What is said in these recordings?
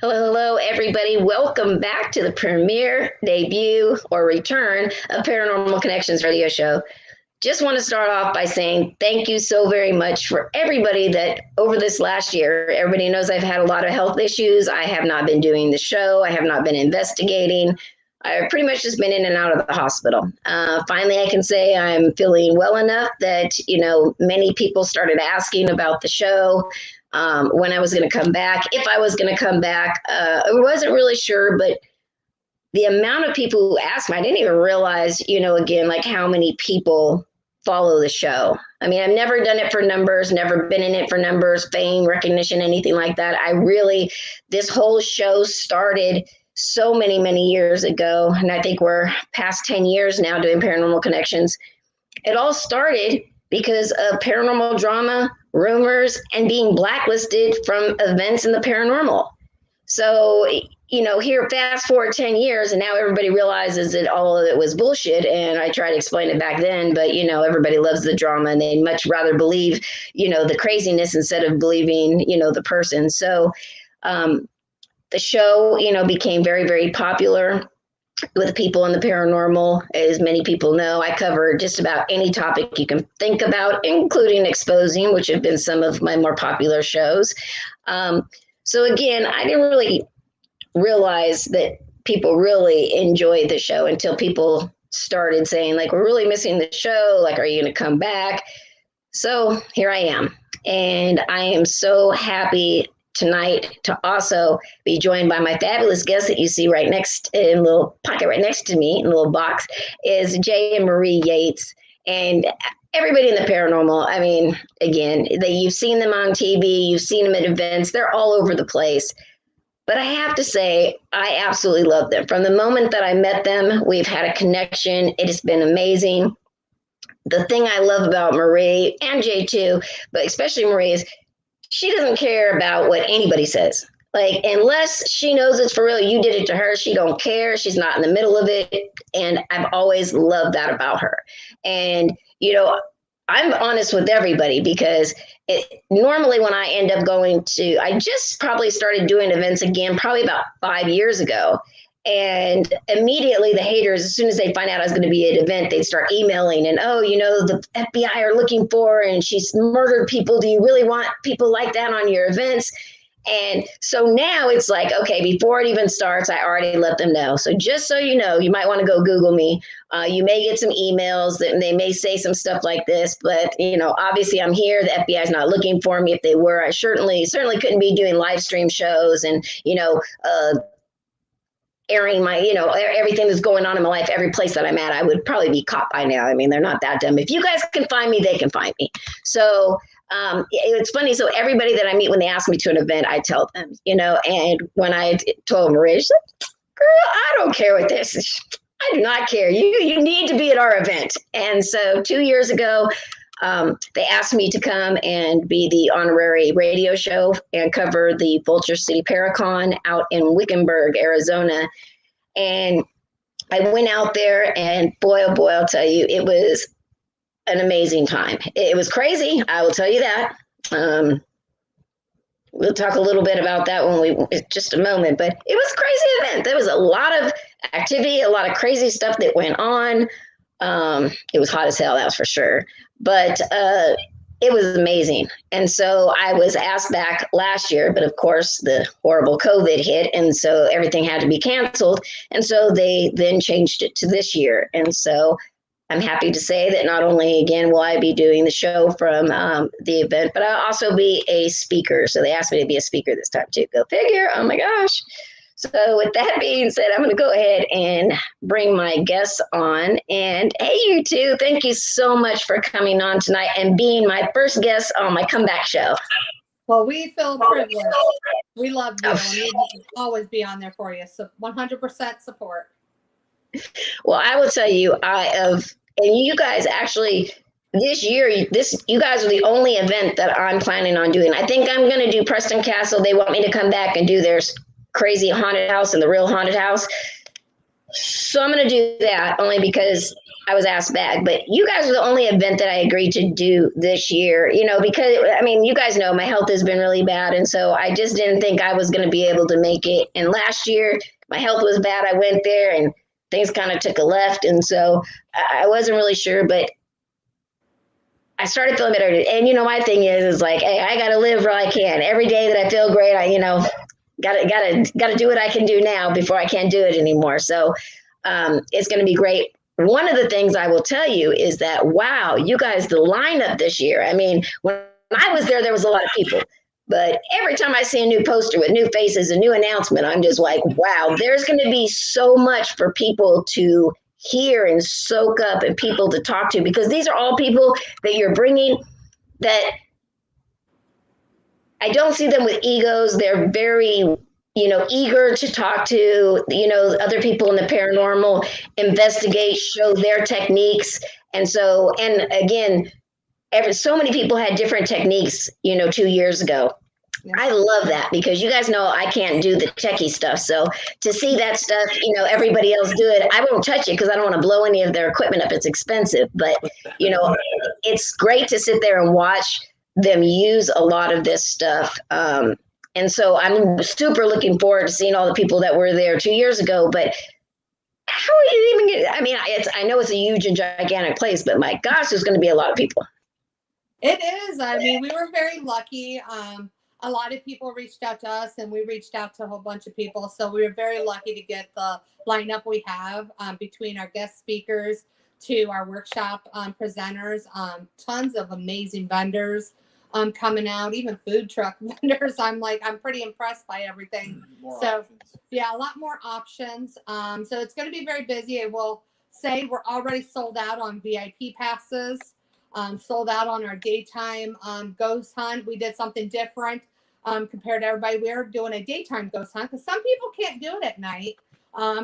Hello, everybody. Welcome back to the premiere, debut, or return of Paranormal Connections radio show. Just want to start off by saying thank you so very much for everybody that over this last year, everybody knows I've had a lot of health issues. I have not been doing the show, I have not been investigating. I've pretty much just been in and out of the hospital. Finally, I can say I'm feeling well enough that, many people started asking about the show, when I was going to come back, if I was going to come back. I wasn't really sure, but the amount of people who asked me, I didn't even realize, again, like how many people follow the show. I mean, I've never done it for numbers, never been in it for numbers, fame, recognition, anything like that. This whole show started so many, many years ago. And I think we're past 10 years now doing Paranormal Connections. It all started because of paranormal drama, rumors, and being blacklisted from events in the paranormal. So, here fast forward 10 years, and now everybody realizes that all of it was bullshit. And I tried to explain it back then, but, everybody loves the drama and they much rather believe, the craziness instead of believing, the person. So the show, became very, very popular with people in the paranormal. As many people know, I cover just about any topic you can think about, including exposing, which have been some of my more popular shows. So again, I didn't really realize that people really enjoyed the show until people started saying, like, we're really missing the show. Like, are you going to come back? So here I am. And I am so happy tonight to also be joined by my fabulous guest that you see right next in a little pocket right next to me in a little box is Jay and Marie Yates. And everybody in the paranormal, I mean, again, you've seen them on TV, you've seen them at events, they're all over the place. But I have to say, I absolutely love them. From the moment that I met them, we've had a connection. It has been amazing. The thing I love about Marie and Jay too, but especially Marie, is she doesn't care about what anybody says. Like, unless she knows it's for real, you did it to her, she don't care. She's not in the middle of it. And I've always loved that about her. And, I'm honest with everybody because normally when I end up I just probably started doing events again, probably about 5 years ago. And immediately the haters, as soon as they find out I was going to be at an event, they'd start emailing and, the FBI are looking for, and she's murdered people. Do you really want people like that on your events? And so now it's like, okay, before it even starts, I already let them know. So just so you know, you might want to go Google me. You may get some emails that they may say some stuff like this, but obviously I'm here. The FBI is not looking for me. If they were, I certainly couldn't be doing live stream shows and airing my, everything that's going on in my life, every place that I'm at. I would probably be caught by now. I mean, they're not that dumb. If you guys can find me, they can find me. So it's funny. So everybody that I meet, when they ask me to an event, I tell them, and when I told Maria, she's like, girl, I don't care what this is. I do not care. You need to be at our event. And so 2 years ago, they asked me to come and be the honorary radio show and cover the Vulture City Paracon out in Wickenburg, Arizona. And I went out there, and boy, oh boy, I'll tell you, it was an amazing time. It was crazy. I will tell you that. We'll talk a little bit about that in just a moment, but it was a crazy event. There was a lot of activity, a lot of crazy stuff that went on. It was hot as hell, that's for sure. But it was amazing. And so I was asked back last year, but of course the horrible COVID hit, and so everything had to be canceled. And so they then changed it to this year. And so I'm happy to say that not only, again, will I be doing the show from the event, but I'll also be a speaker. So they asked me to be a speaker this time too. Go figure. Oh my gosh. So with that being said, I'm going to go ahead and bring my guests on. And hey, you two, thank you so much for coming on tonight and being my first guest on my comeback show. Well, we feel privileged. We love you, and we will always be on there for you. So 100% support. Well, I will tell you, and you guys actually, this year, you guys are the only event that I'm planning on doing. I think I'm going to do Preston Castle. They want me to come back and do their crazy haunted house and the real haunted house. So I'm going to do that only because I was asked back. But you guys are the only event that I agreed to do this year, because I mean, you guys know my health has been really bad. And so I just didn't think I was going to be able to make it. And last year, my health was bad. I went there and things kind of took a left. And so I wasn't really sure, but I started feeling better. And, my thing is like, hey, I got to live where I can. Every day that I feel great, gotta do what I can do now before I can't do it anymore. So it's going to be great. One of the things I will tell you is that, wow, you guys, the lineup this year. I mean, when I was there was a lot of people, but every time I see a new poster with new faces, a new announcement, I'm just like, wow, there's going to be so much for people to hear and soak up and people to talk to, because these are all people that you're bringing that I don't see them with egos. They're very, eager to talk to, other people in the paranormal, investigate, show their techniques. And so, and again, so many people had different techniques, 2 years ago. Yeah. I love that because you guys know I can't do the techie stuff. So to see that stuff, everybody else do it, I won't touch it because I don't want to blow any of their equipment up. It's expensive, but it's great to sit there and watch them use a lot of this stuff. And so I'm super looking forward to seeing all the people that were there 2 years ago. But how are you even get? I mean, I know it's a huge and gigantic place, but my gosh, there's going to be a lot of people. It is. I mean, we were very lucky. A lot of people reached out to us, and we reached out to a whole bunch of people. So we were very lucky to get the lineup we have between our guest speakers to our workshop presenters. Tons of amazing vendors coming out, even food truck vendors. I'm pretty impressed by everything. Yeah, a lot more options. So it's going to be very busy. I will say we're already sold out on VIP passes. Sold out on our daytime ghost hunt. We did something different compared to everybody. We're doing a daytime ghost hunt because some people can't do it at night.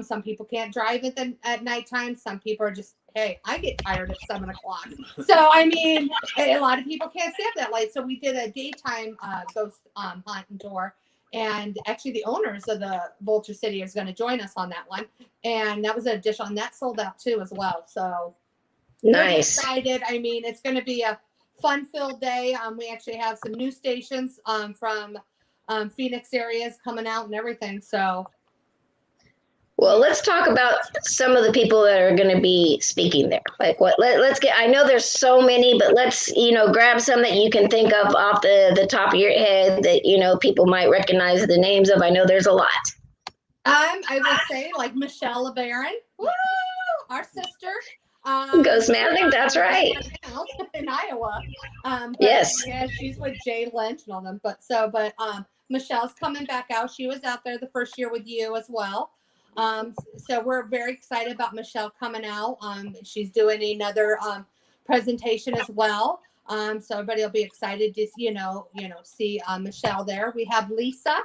Some people can't drive it at nighttime. Some people are just, hey, I get tired at 7 o'clock. So, I mean, a lot of people can't stay up that late. So we did a daytime ghost hunt and tour. And actually the owners of the Vulture City is going to join us on that one. And that was an addition. And that sold out too as well. So nice. Excited. I mean, it's going to be a fun-filled day. We actually have some news stations from Phoenix areas coming out and everything. So, well, let's talk about some of the people that are going to be speaking there. Like what? Let's get. I know there's so many, but let's grab some that you can think of off the top of your head that people might recognize the names of. I know there's a lot. I would say like Michelle LeBaron, woo, our sister. Ghost Magic, that's right. In Iowa. Yes. Yeah, she's with Jay Lynch and all them. But Michelle's coming back out. She was out there the first year with you as well. So we're very excited about Michelle coming out. She's doing another presentation as well. So everybody will be excited to see Michelle there. We have Lisa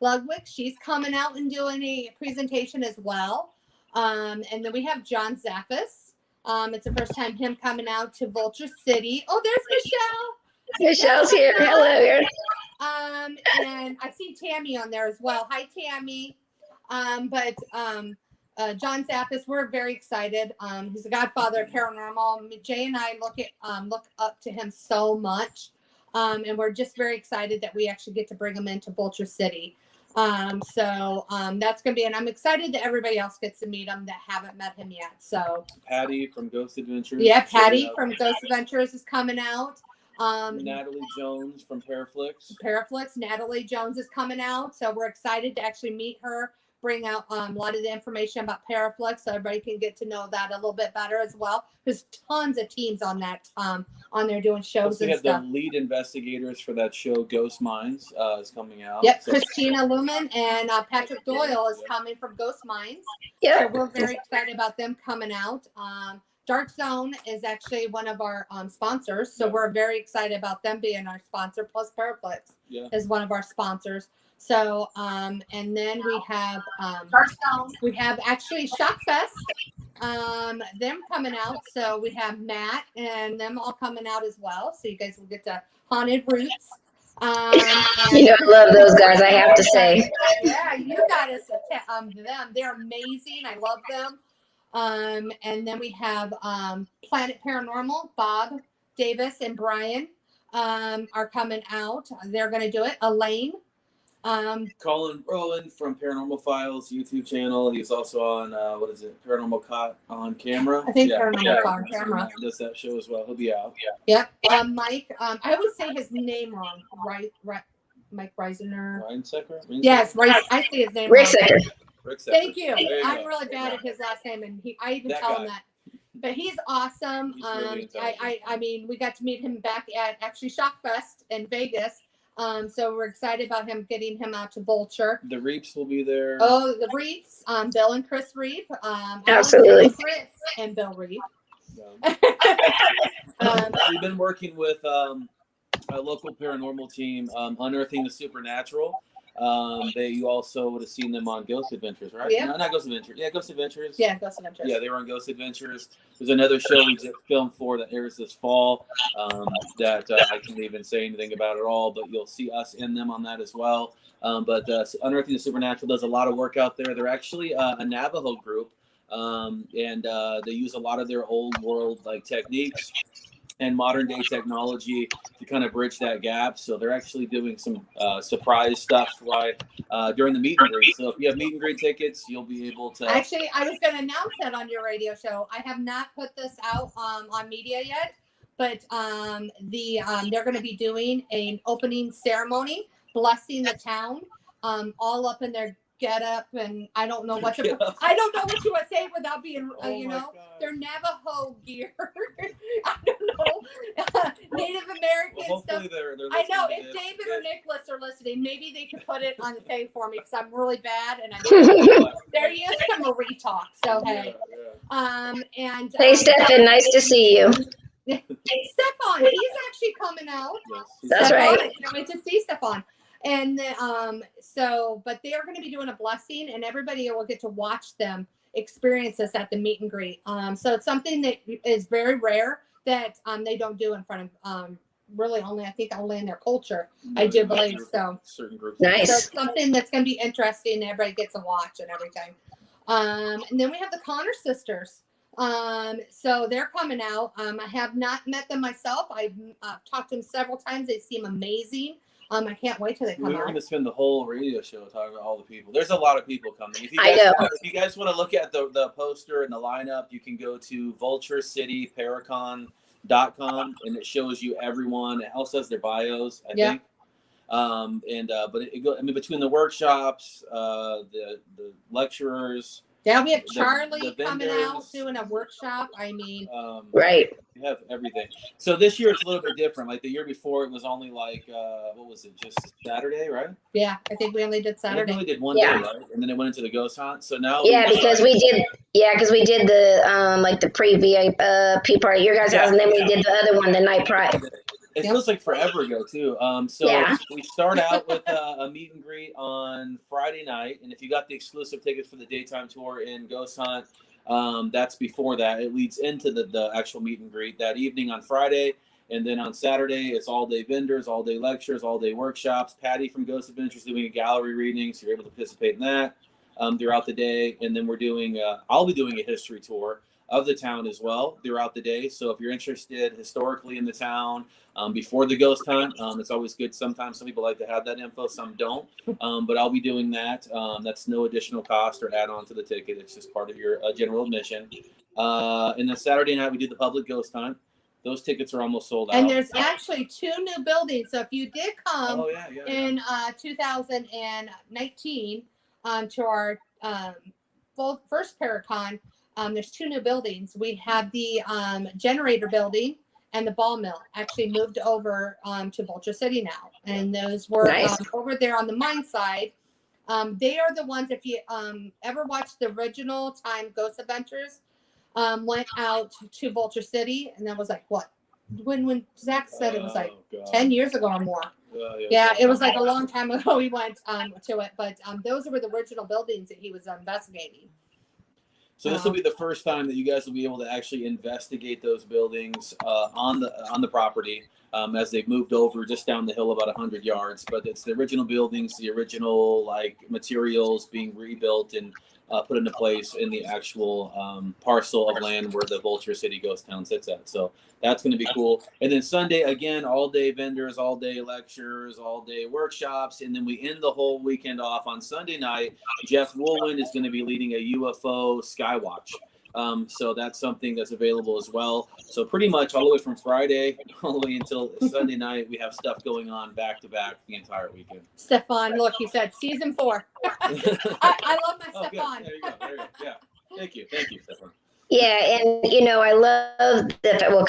Ludwig. She's coming out and doing a presentation as well. And then we have John Zaffis. It's the first time him coming out to Vulture City. Oh, there's Michelle. Michelle's here. Hello. And I see Tammy on there as well. Hi, Tammy. John Zappis, we're very excited. He's the godfather of paranormal. Jay and I look up to him so much. And we're just very excited that we actually get to bring him into Vulture City. That's going to be, and I'm excited that everybody else gets to meet him that haven't met him yet. So Patty from Ghost Adventures. Yeah, Patty from Ghost Adventures is coming out. Natalie Jones from Paraflix. Natalie Jones is coming out. So we're excited to actually meet her, bring out a lot of the information about Paraflix so everybody can get to know that a little bit better as well. There's tons of teams on that on there doing shows and stuff. The lead investigators for that show, Ghost Minds, is coming out. Yep, so Christina Lumen and Patrick Doyle is coming from Ghost Minds. Yep. So we're very excited about them coming out. Dark Zone is actually one of our sponsors, so we're very excited about them being our sponsor. Plus, Paraflix is one of our sponsors. So, and then we have actually Shockfest, them coming out. So we have Matt and them all coming out as well. So you guys will get to Haunted Roots. You know, I love those guys, I have to say. Yeah, you got us them. They're amazing. I love them. And then we have Planet Paranormal. Bob Davis and Brian are coming out. They're going to do it. Elaine. Colin Rowland from Paranormal Files YouTube channel. He's also on what is it? Paranormal Caught on Camera. I think Paranormal Caught on Camera. Does that show as well? He'll be out. Yep. Mike. I always say his name wrong. Right. Mike Reisner. Reinsecker? Yes, right. I say his name Rick wrong. Secker. Thank you. I'm really bad at his last name, and I even That tell guy. him that. But he's awesome. He's really I mean, we got to meet him back at actually Shock Fest in Vegas. So we're excited about him getting him out to Vulture. The Reaps will be there. Oh, the Reeps, Bill and Chris Reep. Absolutely. Chris and Bill Reep. We've been working with a local paranormal team, Unearthing the Supernatural. You also would have seen them on Ghost Adventures, right? Yeah. No, not Ghost Adventures. Yeah, Ghost Adventures. Yeah, Ghost Adventures. Yeah, they were on Ghost Adventures. There's another show we just filmed for that airs this fall that I can't even say anything about at all, but you'll see us in them on that as well. But Unearthing the Supernatural does a lot of work out there. They're actually a Navajo group, and they use a lot of their old world like techniques and modern day technology to kind of bridge that gap. So they're actually doing some surprise stuff during the meet and greet. So if you have meet and greet tickets, you'll be able to. Actually, I was going to announce that on your radio show. I have not put this out on media yet, but they're going to be doing an opening ceremony, blessing the town, all up in their get up, and I don't know what you would say without being their Navajo gear. I don't know. Native American stuff. They're I know if this. David or Nicholas are listening, maybe they could put it on the tape for me because I'm really bad and they're used to Marie talk. So hey, and Hey, Stefan, nice to see you. Stefan, he's actually coming out. Yes, That's right. I can't wait to see Stefan. And but they are going to be doing a blessing, and everybody will get to watch them experience this at the meet and greet. So it's something that is very rare that they don't do in front of really only in their culture. I do believe so. Certain groups. Nice. So it's something that's going to be interesting. Everybody gets to watch and everything. And then we have the Connor sisters. So they're coming out. I have not met them myself. I've talked to them several times. They seem amazing. I can't wait till they come We were out. going to spend the whole radio show talking about all the people. There's a lot of people coming. If you guys want to look at the poster and the lineup, you can go to vulturecityparacon.com and it shows you everyone. It also has their bios, I think. But it goes. I mean, between the workshops, the lecturers. Yeah, we have Charlie the coming vendors, out doing a workshop. I mean, Right. We have everything. So this year it's a little bit different. Like the year before, it was only like what was it? Just Saturday, right? yeah, I think we only did Saturday. We only did one day, right? And then it went into the ghost hunt. So now because we did the like the pre-VIP party at your guys' house, and then we did the other one the night prior. It feels like forever ago too. We start out with a meet and greet on Friday night, and if you got the exclusive tickets for the daytime tour in Ghost Hunt, that's before that. It leads into the actual meet and greet that evening on Friday, and then on Saturday it's all day vendors, all day lectures, all day workshops. Patty from Ghost Adventures doing a gallery reading, so you're able to participate in that throughout the day, and then we're doing. I'll be doing a history tour of the town as well throughout the day. So if you're interested historically in the town before the ghost hunt, it's always good. Sometimes some people like to have that info, some don't. But I'll be doing that. That's no additional cost or add on to the ticket. It's just part of your general admission. And then Saturday night we do the public ghost hunt. Those tickets are almost sold out. And there's actually 2 new buildings. So if you did come in 2019 to our first Paracon, there's 2 new buildings. We have the generator building and the ball mill actually moved over to Vulture City now. And those were over there on the mine side. They are the ones, if you ever watched the original time Ghost Adventures, went out to Vulture City. And that was like, what? When Zach said it was like 10 years ago or more. Yeah, it was like a long time ago we went to it. But those were the original buildings that he was investigating. So this will be the first time that you guys will be able to actually investigate those buildings on the property as they've moved over just down the hill about 100 yards. But it's the original buildings, the original like materials being rebuilt and put into place in the actual parcel of land where the Vulture City Ghost Town sits at. So that's going to be cool. And then Sunday, again, all day vendors, all day lectures, all day workshops. And then we end the whole weekend off on Sunday night. Jeff Woolman is going to be leading a UFO Skywatch. So that's something that's available as well. So pretty much all the way from Friday all the way until Sunday night, we have stuff going on back to back the entire weekend. Stefan, look, he said season 4. I love my Stefan. There you go. Yeah. Thank you, Stefan. Yeah, and I love the well,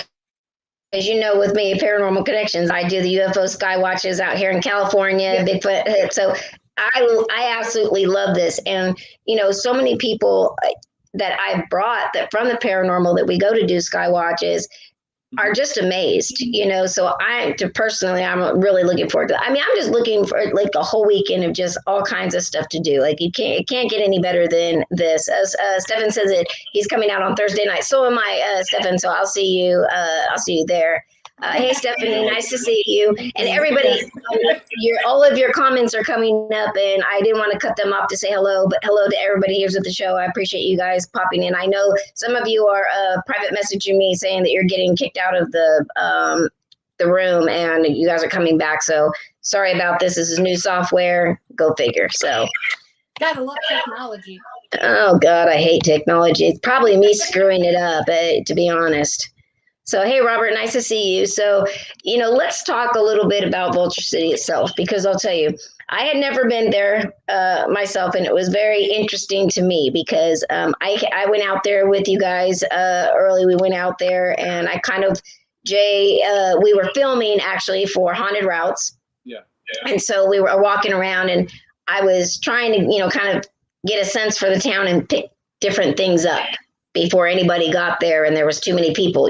as you know, with me, Paranormal Connections, I do the UFO sky watches out here in California, Bigfoot. So I absolutely love this, and so many people that I've brought that from the paranormal that we go to do sky watches are just amazed, so I'm really looking forward to that. I mean, I'm just looking for like a whole weekend of just all kinds of stuff to do. Like it can't get any better than this. As Stefan says it, he's coming out on Thursday night. So am I, Stefan. So I'll see you there. Hey, Stephanie, nice to see you. And everybody, all of your comments are coming up, and I didn't want to cut them off to say hello, but hello to everybody here at the show. I appreciate you guys popping in. I know some of you are private messaging me saying that you're getting kicked out of the room, and you guys are coming back. So sorry about this. This is new software. Go figure. So gotta love technology. Oh God, I hate technology. It's probably me screwing it up, to be honest. So, hey, Robert, nice to see you. So, let's talk a little bit about Vulture City itself, because I'll tell you, I had never been there myself, and it was very interesting to me because I went out there with you guys early. We went out there, and I kind of, Jay, we were filming actually for Haunted Routes. Yeah. And so we were walking around, and I was trying to, kind of get a sense for the town and pick different things up before anybody got there, and there was too many people,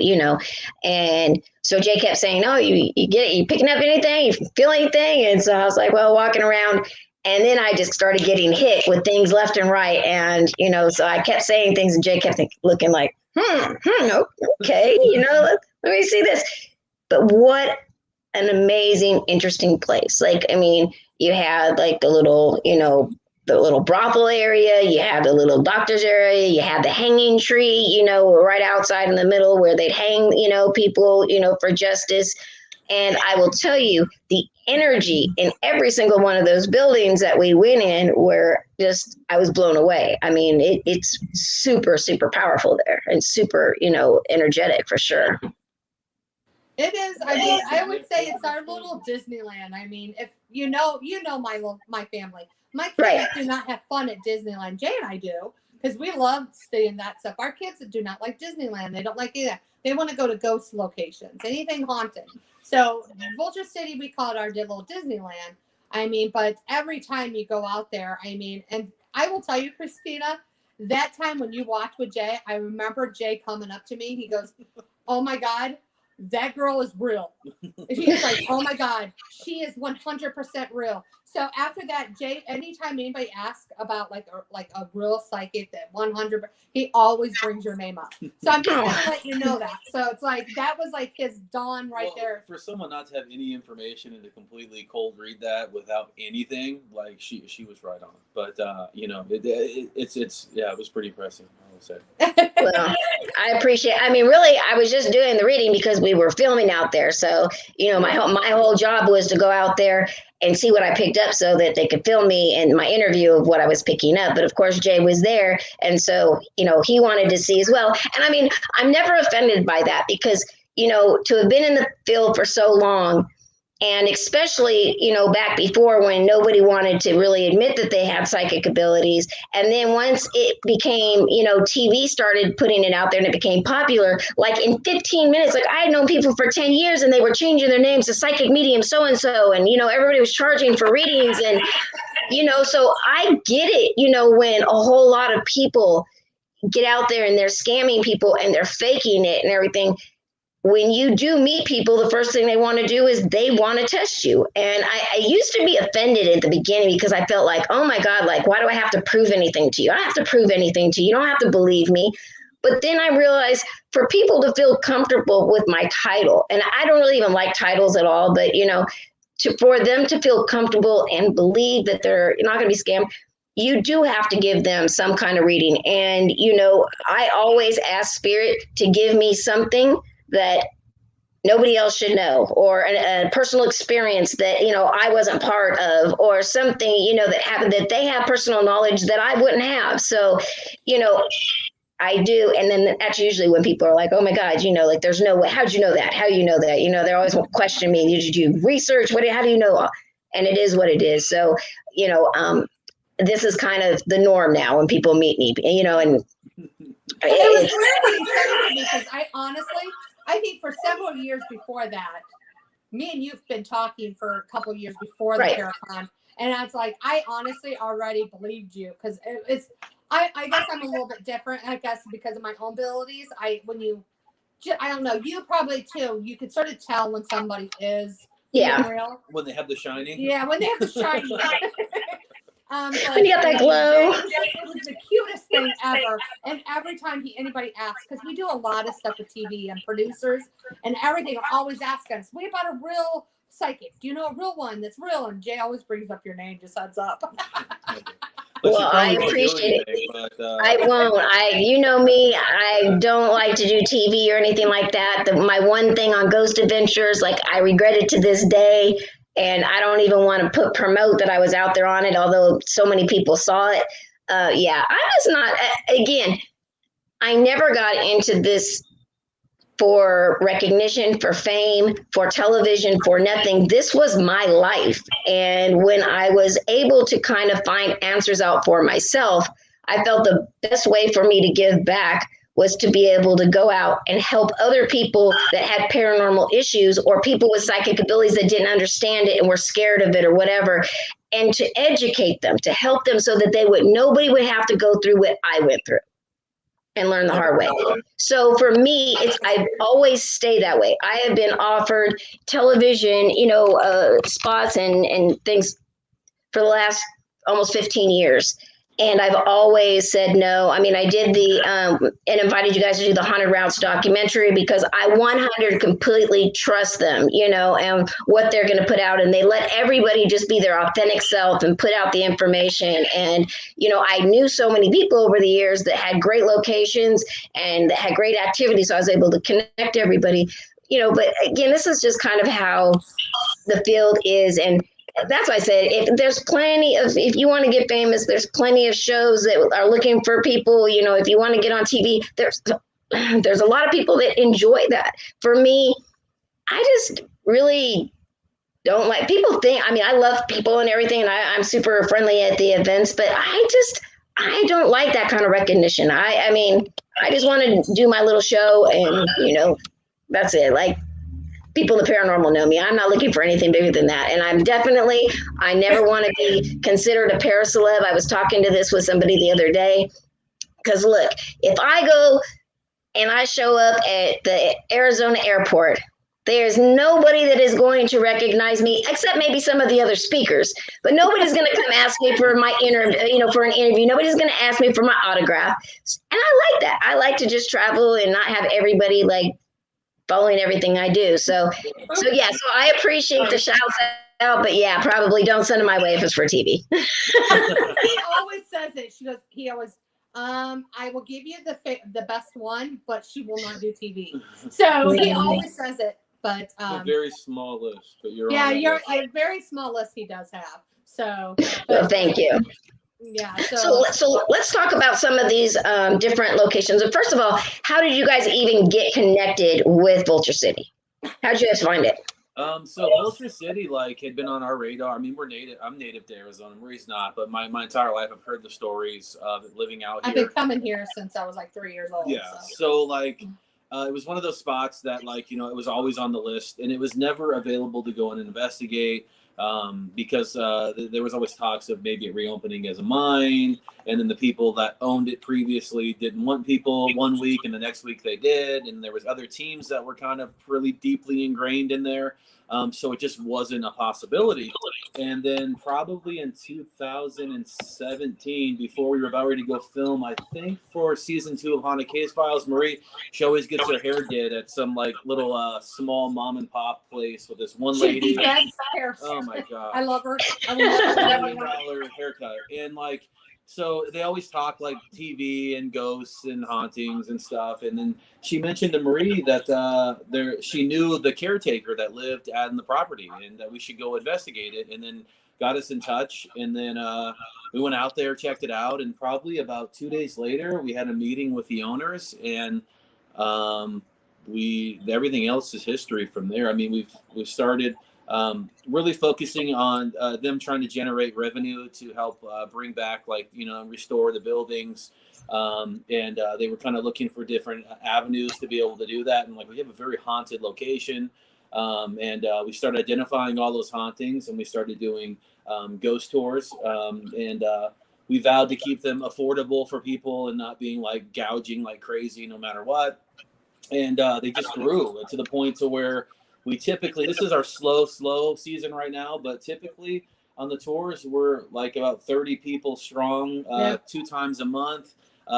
and so Jay kept saying, "No, you get it? You picking up anything? You feel anything?" And so I was like, "Well, walking around," and then I just started getting hit with things left and right, and so I kept saying things, and Jay kept looking like, okay, let me see this. But what an amazing, interesting place! Like, I mean, you had like the little brothel area, you have the little doctor's area, you have the hanging tree, right outside in the middle where they'd hang, people, for justice. And I will tell you, the energy in every single one of those buildings that we went in were just, I was blown away. I mean, it's super, super powerful there and super, energetic for sure. It is. I mean, I would say it's our little Disneyland. I mean, if you know my family. My kids do not have fun at Disneyland. Jay and I do, because we love staying that stuff. Our kids do not like Disneyland. They don't like either. They want to go to ghost locations, anything haunted. So Vulture City, we call it our little Disneyland. I mean, but every time you go out there, I mean, and I will tell you, Christina, that time when you walked with Jay, I remember Jay coming up to me. He goes, "Oh my God, that girl is real." He was like, "Oh my God, she is 100% real." So after that, Jay, anytime anybody asks about like a real psychic that 100, he always brings your name up. So I'm just gonna let you know that. So it's like that was like his dawn right there. For someone not to have any information and to completely cold read that without anything, like she was right on. But it was pretty impressive. Well, I appreciate. I mean, really, I was just doing the reading because we were filming out there. So, my whole job was to go out there and see what I picked up so that they could film me and my interview of what I was picking up. But of course, Jay was there, and so he wanted to see as well. And I mean, I'm never offended by that because to have been in the field for so long. And especially, back before when nobody wanted to really admit that they had psychic abilities. And then once it became, TV started putting it out there and it became popular, like in 15 minutes, like I had known people for 10 years and they were changing their names to psychic medium so-and-so. And, everybody was charging for readings. And, so I get it, when a whole lot of people get out there and they're scamming people and they're faking it and everything. when you do meet people, the first thing they want to do is they want to test you. And I used to be offended at the beginning because I felt like, oh my God, like, why do I have to prove anything to you? I don't have to prove anything to you. You don't have to believe me. But then I realized for people to feel comfortable with my title, and I don't really even like titles at all, but for them to feel comfortable and believe that they're not going to be scammed, you do have to give them some kind of reading. And, I always ask Spirit to give me something that nobody else should know, or a personal experience that I wasn't part of, or something that happened that they have personal knowledge that I wouldn't have. So I do. And then that's usually when people are like, oh my God, like, there's no way, how'd you know that, how you know that, they're always questioning me, did you do research, how do you know? And it is what it is. So this is kind of the norm now when people meet me, and it was weird when you said it to me, because I think for several years before that, me and you've been talking for a couple of years before the Paracon, and I was like, I honestly already believed you, because I guess I'm a little bit different. I guess because of my own abilities, I don't know, you probably too. You could sort of tell when somebody is being real when they have the shiny. Yeah, when they have the shiny. When you got that glow. It was the cutest thing ever. And every time anybody asks, because we do a lot of stuff with TV and producers and everything, always ask us, what about a real psychic? Do you know a real one that's real? And Jay always brings up your name, just heads up. Well, I appreciate it. But, I won't. You know me. I don't like to do TV or anything like that. My one thing on Ghost Adventures, like, I regret it to this day. And I don't even want to promote that I was out there on it, although so many people saw it. I was not, again, I never got into this for recognition, for fame, for television, for nothing. This was my life. And when I was able to kind of find answers out for myself, I felt the best way for me to give back was to be able to go out and help other people that had paranormal issues, or people with psychic abilities that didn't understand it and were scared of it or whatever, and to educate them, to help them so that nobody would have to go through what I went through and learn the hard way. So for me, I always stay that way. I have been offered television, spots and things for the last almost 15 years. And I've always said no. I mean, I did and invited you guys to do the Haunted Routes documentary because I 100 completely trust them, and what they're going to put out. And they let everybody just be their authentic self and put out the information. And, I knew so many people over the years that had great locations and that had great activities. So I was able to connect everybody, but again, this is just kind of how the field is. And that's why I said, if you want to get famous, there's plenty of shows that are looking for people. If you want to get on TV, there's a lot of people that enjoy that. For me, I just really don't like people I love people and everything, and I'm super friendly at the events, but I don't like that kind of recognition. I just want to do my little show, and that's it. Like, people in the paranormal know me. I'm not looking for anything bigger than that. And I never want to be considered a paraceleb. I was talking to this with somebody the other day. Because look, if I go and I show up at the Arizona airport, there's nobody that is going to recognize me except maybe some of the other speakers. But nobody's going to come ask me for my for an interview. Nobody's going to ask me for my autograph. And I like that. I like to just travel and not have everybody following everything I do. So I appreciate the shouts out, but yeah, probably don't send them my way if it's for TV. He always says it. He always, I will give you the best one, but she will not do TV. So he always says it, but a very small list, but you're a very small list he does have. So, well, thank you. Yeah. So let's talk about some of these different locations. And first of all, how did you guys even get connected with Vulture City? How did you guys find it? So Vulture City had been on our radar. I mean, I'm native to Arizona. Marie's not, but my entire life I've heard the stories of living out here. I've been coming here since I was 3 years old. Yeah. So It was one of those spots that, like, it was always on the list, and it was never available to go and investigate, because there was always talks of maybe it reopening as a mine, and then the people that owned it previously didn't want people one week, and the next week they did, and there was other teams that were kind of really deeply ingrained in there. So it just wasn't a possibility. And then probably in 2017, before we were about ready to go film, I think for season 2 of Haunted Case Files, Marie, she always gets her hair did at some like little small mom and pop place with this one lady. She's the best hair. Oh my god, I love her. I will never tell you. $1 haircut. And like, so they always talk like TV and ghosts and hauntings and stuff. And then she mentioned to Marie that she knew the caretaker that lived on the property, and that we should go investigate it. And then got us in touch. And then we went out there, checked it out, and probably about 2 days later, we had a meeting with the owners, and everything else is history from there. I mean, we've started really focusing on them trying to generate revenue to help bring back, like, restore the buildings. And they were kind of looking for different avenues to be able to do that. And like, we have a very haunted location. And we started identifying all those hauntings, and we started doing ghost tours. And we vowed to keep them affordable for people and not being like gouging like crazy no matter what. And they just grew to the point to where we typically, this is our slow season right now, but typically on the tours, we're like about 30 people strong, 2 times a month,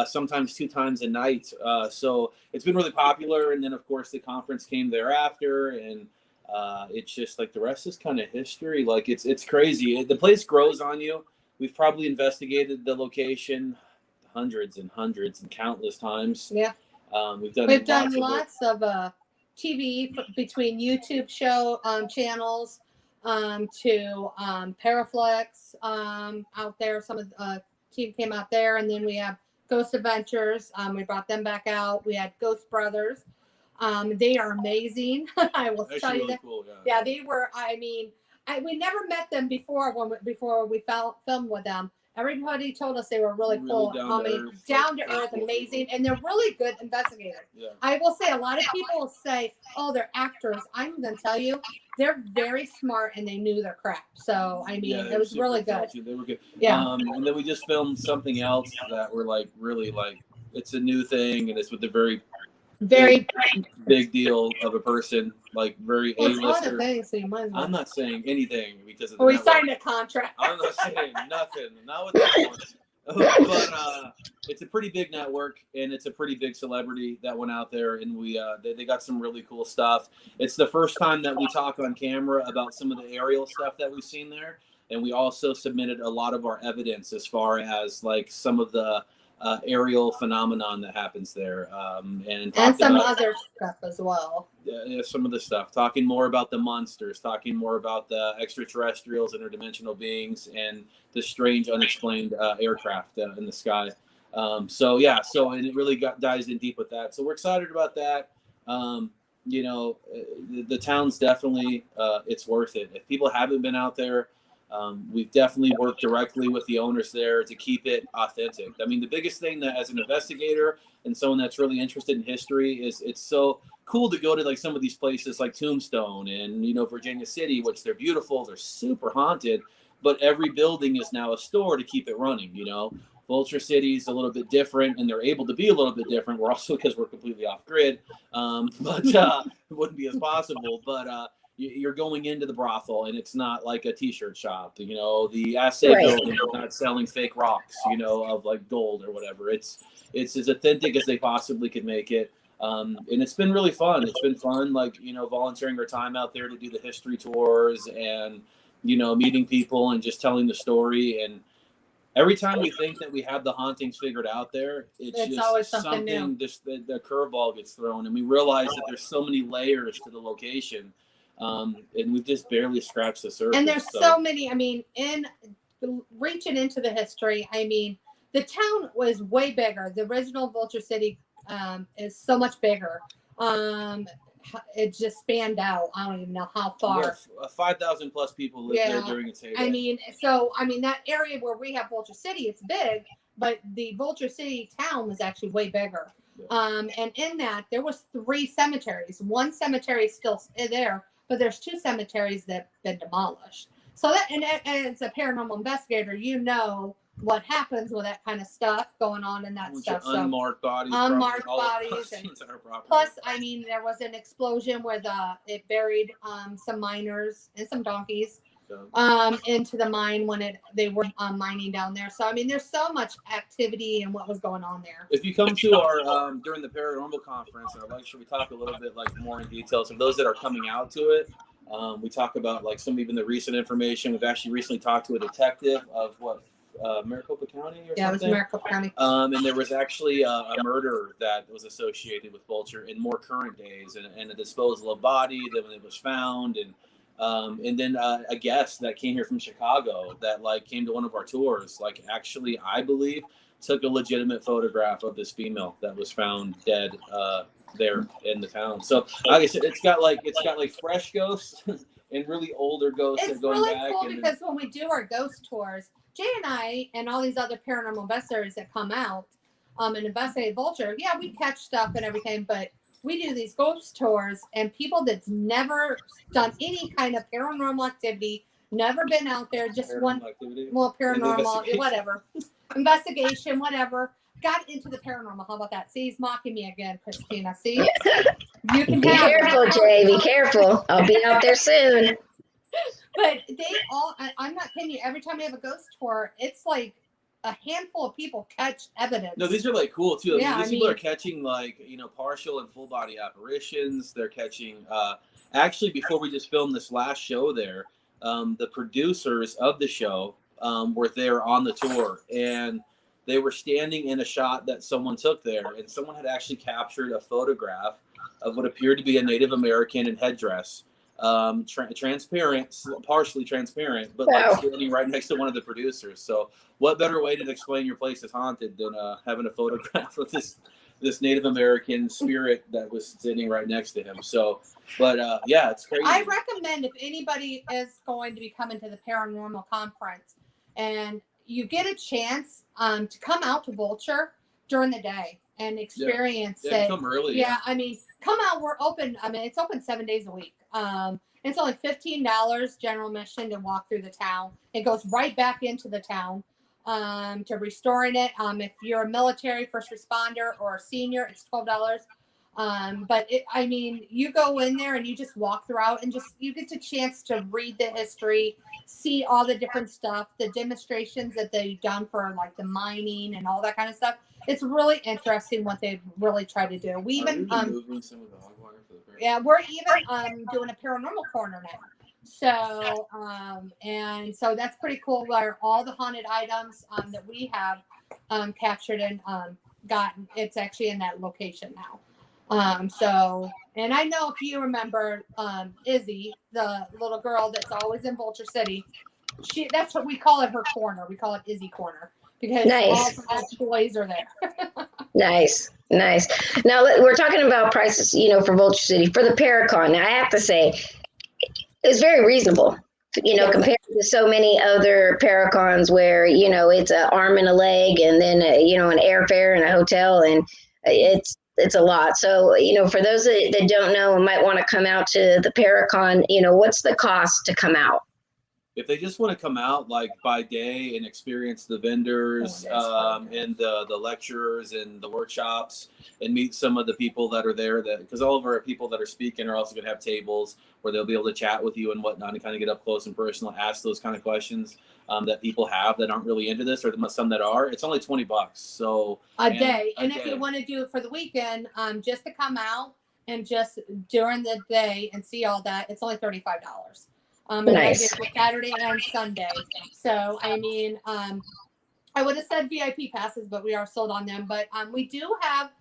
sometimes 2 times a night. So it's been really popular. And then of course the conference came thereafter, and it's just like the rest is kind of history. Like it's crazy. The place grows on you. We've probably investigated the location hundreds and countless times. Yeah. We've done lots of TV between YouTube show channels to Paraflex out there. Some of the team came out there, and then we have Ghost Adventures. We brought them back out. We had Ghost Brothers. They are amazing. I will tell you that. Cool, yeah, they were. I mean, we never met them before before we filmed with them. Everybody told us they were really cool. Down to earth, amazing, and they're really good investigators. Yeah. I will say a lot of people say, "Oh, they're actors." I'm going to tell you, they're very smart and they knew their crap. So I mean, it was really good. They were good. Yeah. And then we just filmed something else that we're like really like, it's a new thing, and it's with a very big deal of a person, like very A-lister. So you might as well. I'm not saying anything because of we signed a contract. I'm not saying nothing. Not with this one. But it's a pretty big network, and it's a pretty big celebrity that went out there, and they got some really cool stuff. It's the first time that we talk on camera about some of the aerial stuff that we've seen there, and we also submitted a lot of our evidence as far as like some of the aerial phenomenon that happens there, and some other stuff as well. Yeah, some of the stuff, talking more about the monsters, talking more about the extraterrestrials, interdimensional beings, and the strange unexplained aircraft in the sky. And it really dives in deep with that. So we're excited about that. The town's definitely it's worth it. If people haven't been out there, we've definitely worked directly with the owners there to keep it authentic. I mean, the biggest thing that as an investigator and someone that's really interested in history is it's so cool to go to like some of these places like Tombstone and, Virginia City, which they're beautiful. They're super haunted, but every building is now a store to keep it running. Vulture City's a little bit different, and they're able to be a little bit different. We're also, because we're completely off grid, but it wouldn't be as possible. But you're going into the brothel, and it's not like a t-shirt shop. The assay building, not selling fake rocks, of like gold or whatever. It's as authentic as they possibly could make it. And it's been really fun. It's been fun, like, volunteering our time out there to do the history tours and, meeting people and just telling the story. And every time we think that we have the hauntings figured out there, it's just always something new. The curveball gets thrown, and we realize that there's so many layers to the location. And we've just barely scratched the surface. And there's so many, I mean, in reaching into the history, I mean, the town was way bigger. The original Vulture City is so much bigger. It just spanned out. I don't even know how far. 5,000 plus people lived there during its heyday. I mean, that area where we have Vulture City, it's big, but the Vulture City town was actually way bigger. And in that, there was 3 cemeteries. One cemetery is still there, but there's 2 cemeteries that have been demolished. So that, and as a paranormal investigator, you know what happens with that kind of stuff going on and that stuff. Unmarked bodies. Unmarked bodies. And plus, I mean, there was an explosion where it buried some miners and some donkeys into the mine when they were mining down there. So I mean, there's so much activity and what was going on there. If you come to our during the paranormal conference, and I'd like we talk a little bit like more in detail. So those that are coming out to it, we talk about like some even the recent information. We've actually recently talked to a detective of Maricopa County or something. Yeah, it was Maricopa County. And there was actually a murder that was associated with Vulture in more current days, and a disposal of body that when it was found, and then a guest that came here from Chicago that like came to one of our tours, like actually I believe took a legitimate photograph of this female that was found dead there in the town. So like I said, it's got like fresh ghosts and really older ghosts that are going really back. Cool because when we do our ghost tours, Jay and I and all these other paranormal investigators that come out and investigate Vulture, yeah, we catch stuff and everything, but we do these ghost tours and people that's never done any kind of paranormal activity, never been out there, just paranormal, whatever, investigation, whatever, got into the paranormal. How about that? See, he's mocking me again, Christina. See, you can be careful, Jay. Be careful. I'll be out there soon. But I'm not kidding you. Every time we have a ghost tour, it's like a handful of people catch evidence. No, these are like cool too. Yeah, these people are catching like, partial and full body apparitions. They're catching, actually before we just filmed this last show there, the producers of the show were there on the tour, and they were standing in a shot that someone took there, and someone had actually captured a photograph of what appeared to be a Native American in headdress. Transparent, partially transparent, but like standing right next to one of the producers. So what better way to explain your place is haunted than having a photograph of this Native American spirit that was sitting right next to him. So, but yeah, it's crazy. I recommend if anybody is going to be coming to the paranormal conference and you get a chance to come out to Vulture during the day and experience it. Come early. Yeah, I mean, come out. We're open. I mean, it's open 7 days a week. It's only $15 general admission to walk through the town. It goes right back into the town to restoring it. If you're a military, first responder, or a senior, it's $12. But you go in there and you just walk throughout and you get the chance to read the history, see all the different stuff, the demonstrations that they've done for like the mining and all that kind of stuff. It's really interesting what they've really tried to do. We even moving some of the hog wire for the we're even doing a paranormal corner now. So and so that's pretty cool. Where all the haunted items that we have captured and gotten, it's actually in that location now. So, and I know if you remember Izzy, the little girl that's always in Vulture City, that's what we call it, her corner. We call it Izzy Corner because all the toys are there. Nice. Now we're talking about prices, for Vulture City for the Paracon. Now I have to say, it's very reasonable, compared to so many other Paracons where it's an arm and a leg, and then an airfare and a hotel, and it's a lot. So for those that don't know and might want to come out to the Paracon, what's the cost to come out? If they just want to come out like by day and experience the vendors and the lecturers and the workshops and meet some of the people that are there, because all of our people that are speaking are also going to have tables where they'll be able to chat with you and whatnot and kind of get up close and personal, ask those kind of questions that people have that aren't really into this, or some that are. It's only $20 so a day. And if you want to do it for the weekend, just to come out and just during the day and see all that, it's only $35. And nice. It's Saturday and Sunday. So, I would have said VIP passes, but we are sold on them. But we do have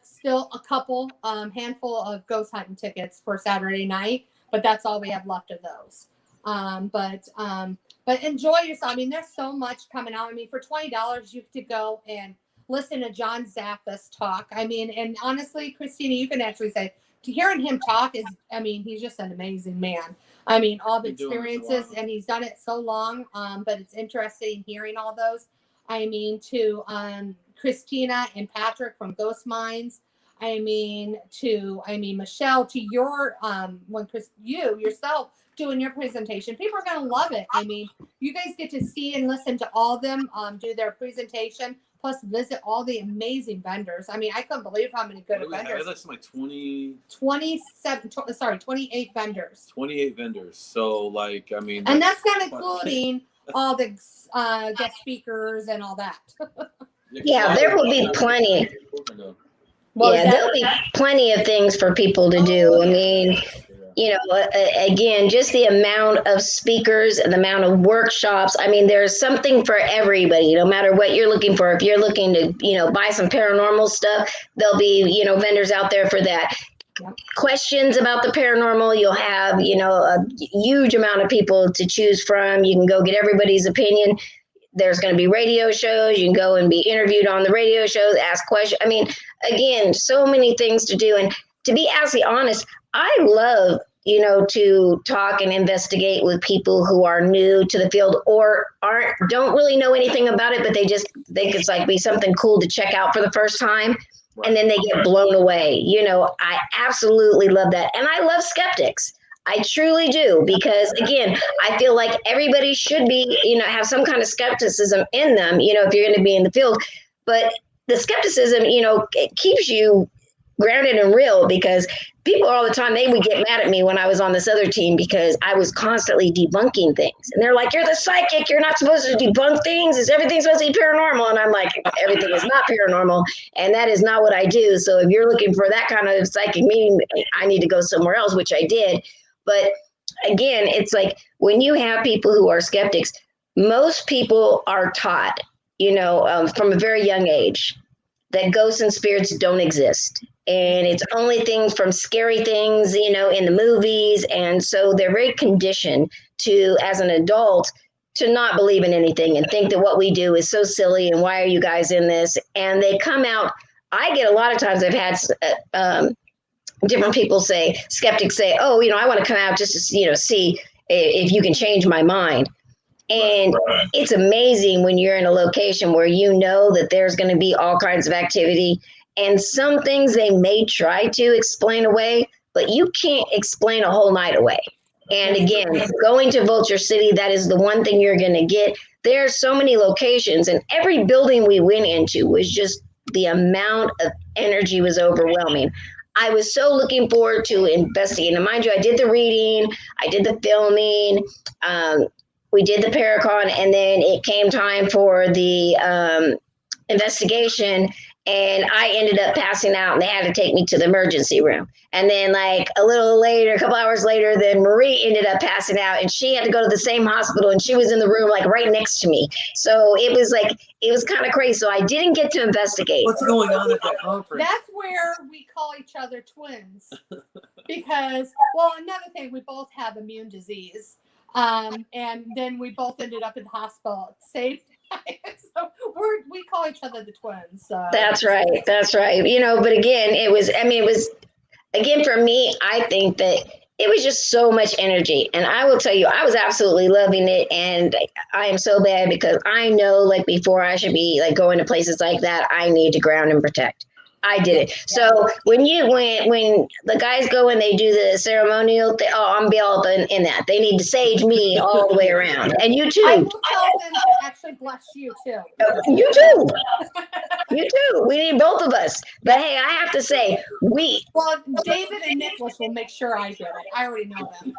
still a couple, handful of ghost hunting tickets for Saturday night, but that's all we have left of those. But enjoy yourself. There's so much coming out. For $20, you get to go and listen to John Zaffis talk. And honestly, Christina, you can actually say, hearing him talk is, he's just an amazing man. All the experiences, and he's done it so long, but it's interesting hearing all those. To Christina and Patrick from Ghost Minds. Michelle, to your you yourself doing your presentation. People are going to love it. I mean, you guys get to see and listen to all of them do their presentation, plus visit all the amazing vendors. I mean, I couldn't believe how many good vendors. That's like 28 vendors. 28 vendors. So, like, I mean, and that's not including all the guest speakers and all that. Yeah, there will be plenty. There'll be plenty of things for people to do. I mean, again, just the amount of speakers and the amount of workshops. I mean, there's something for everybody, no matter what you're looking for. If you're looking to, buy some paranormal stuff, there'll be, vendors out there for that. Yep. Questions about the paranormal, you'll have, a huge amount of people to choose from. You can go get everybody's opinion. There's going to be radio shows. You can go and be interviewed on the radio shows, ask questions. I mean, again, so many things to do. And to be absolutely honest, I love, to talk and investigate with people who are new to the field or don't really know anything about it, but they just think it's like be something cool to check out for the first time. Right. And then they get blown away. I absolutely love that. And I love skeptics. I truly do, because again, I feel like everybody should be, have some kind of skepticism in them, if you're going to be in the field. But the skepticism, it keeps you grounded and real, because people all the time, they would get mad at me when I was on this other team because I was constantly debunking things. And they're like, you're the psychic. You're not supposed to debunk things. Is everything supposed to be paranormal? And I'm like, everything is not paranormal. And that is not what I do. So if you're looking for that kind of psychic meeting, I need to go somewhere else, which I did. But again, it's like when you have people who are skeptics, most people are taught, from a very young age that ghosts and spirits don't exist. And it's only things from scary things, in the movies. And so they're very conditioned to, as an adult, to not believe in anything and think that what we do is so silly. And why are you guys in this? And they come out. I get a lot of times I've had different people skeptics say, oh, I want to come out just to, see if you can change my mind. And it's amazing when you're in a location where that there's going to be all kinds of activity. And some things they may try to explain away, but you can't explain a whole night away. And again, going to Vulture City, that is the one thing you're going to get. There's so many locations, and every building we went into was just the amount of energy was overwhelming. I was so looking forward to investigating. And mind you, I did the reading, I did the filming, we did the Paracon, and then it came time for the investigation, and I ended up passing out, and they had to take me to the emergency room. And then a couple hours later, then Marie ended up passing out, and she had to go to the same hospital, and she was in the room right next to me. So it was kind of crazy. So I didn't get to investigate. What's going on at that conference? That's where we call each other twins. Because, another thing, we both have immune disease. And then we both ended up in the hospital at the same time. So we call each other the twins. So. That's right. But again, it was again, for me, I think that it was just so much energy. And I will tell you, I was absolutely loving it. And I am so bad because I know before I should be going to places like that, I need to ground and protect. I did it. So when the guys go and they do the ceremonial thing, I'm be all in that. They need to sage me all the way around. And you too. I will tell them to actually bless you too. You too. You too. We need both of us. But hey, I have to say, David and Nicholas will make sure I get it. I already know them.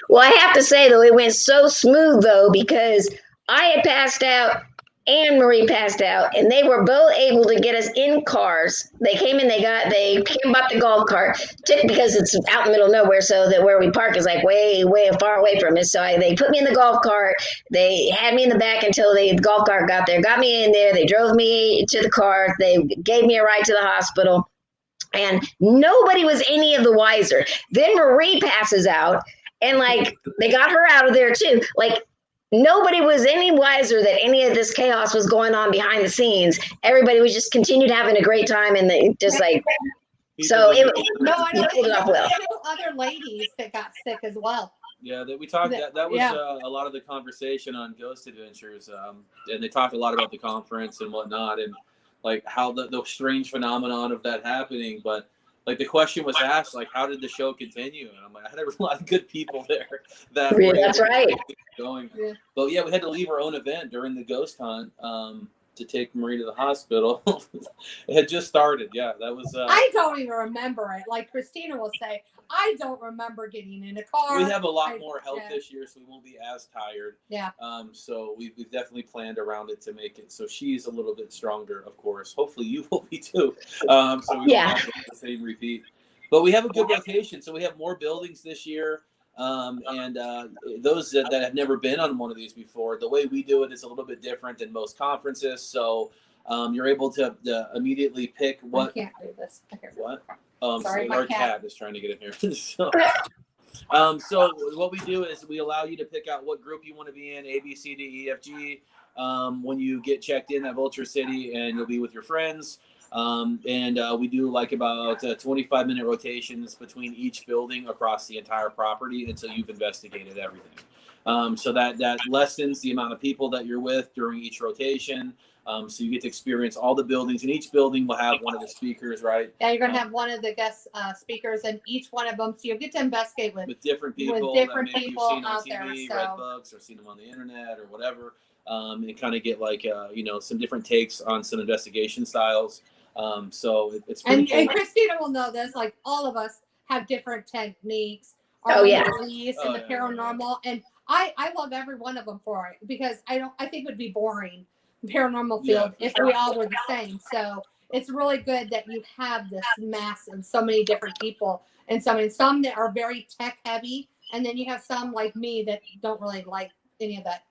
Well, I have to say though, it went so smooth though, because I had passed out and Marie passed out, and they were both able to get us in cars. They came in, they came up the golf cart, because it's out in the middle of nowhere, so that where we park is way, way far away from us. So they put me in the golf cart. They had me in the back until the golf cart got there, got me in there. They drove me to the car. They gave me a ride to the hospital, and nobody was any of the wiser. Then Marie passes out, and they got her out of there too. Nobody was any wiser that any of this chaos was going on behind the scenes. Everybody was just continued having a great time, and they just so it pulled it off well. Other ladies that got sick as well. Yeah, that we talked. That was a lot of the conversation on Ghost Adventures, and they talked a lot about the conference and whatnot, and like how the strange phenomenon of that happening. But like the question was asked, like, how did the show continue? And I'm like, I had a lot of good people there that were able That's right. to keep things going. Yeah. But yeah, we had to leave our own event during the ghost hunt. To take Marie to the hospital. It had just started. Yeah, that was. I don't even remember it. Like Christina will say, I don't remember getting in a car. We have a lot more health this year, so we won't be as tired. Yeah. So we've definitely planned around it to make it so she's a little bit stronger, of course. Hopefully you will be too. So we don't have the same repeat. But we have a good rotation. So we have more buildings this year. And those that have never been on one of these before, the way we do it is a little bit different than most conferences. So you're able to immediately pick what. I can't do this. What? Sorry, so our cat is trying to get in here. So what we do is we allow you to pick out what group you want to be in, A, B, C, D, E, F, G. When you get checked in at Vulture City, and you'll be with your friends. We do like about 25-minute rotations between each building across the entire property until you've investigated everything. So that lessens the amount of people that you're with during each rotation. So you get to experience all the buildings, and each building will have one of the speakers, right? Yeah, you're going to have one of the guest speakers in each one of them. So you'll get to investigate with different people that maybe you've seen on TV, so. read books, or seen them on the internet or whatever. And kind of get like, some different takes on some investigation styles. So it's pretty cool. And Christina will know this, like all of us have different techniques. Police and the paranormal. And I love every one of them for it, because I think it would be boring, paranormal field, if we all were the same. So it's really good that you have this mass of so many different people, and some that are very tech heavy, and then you have some like me that don't really like any of that.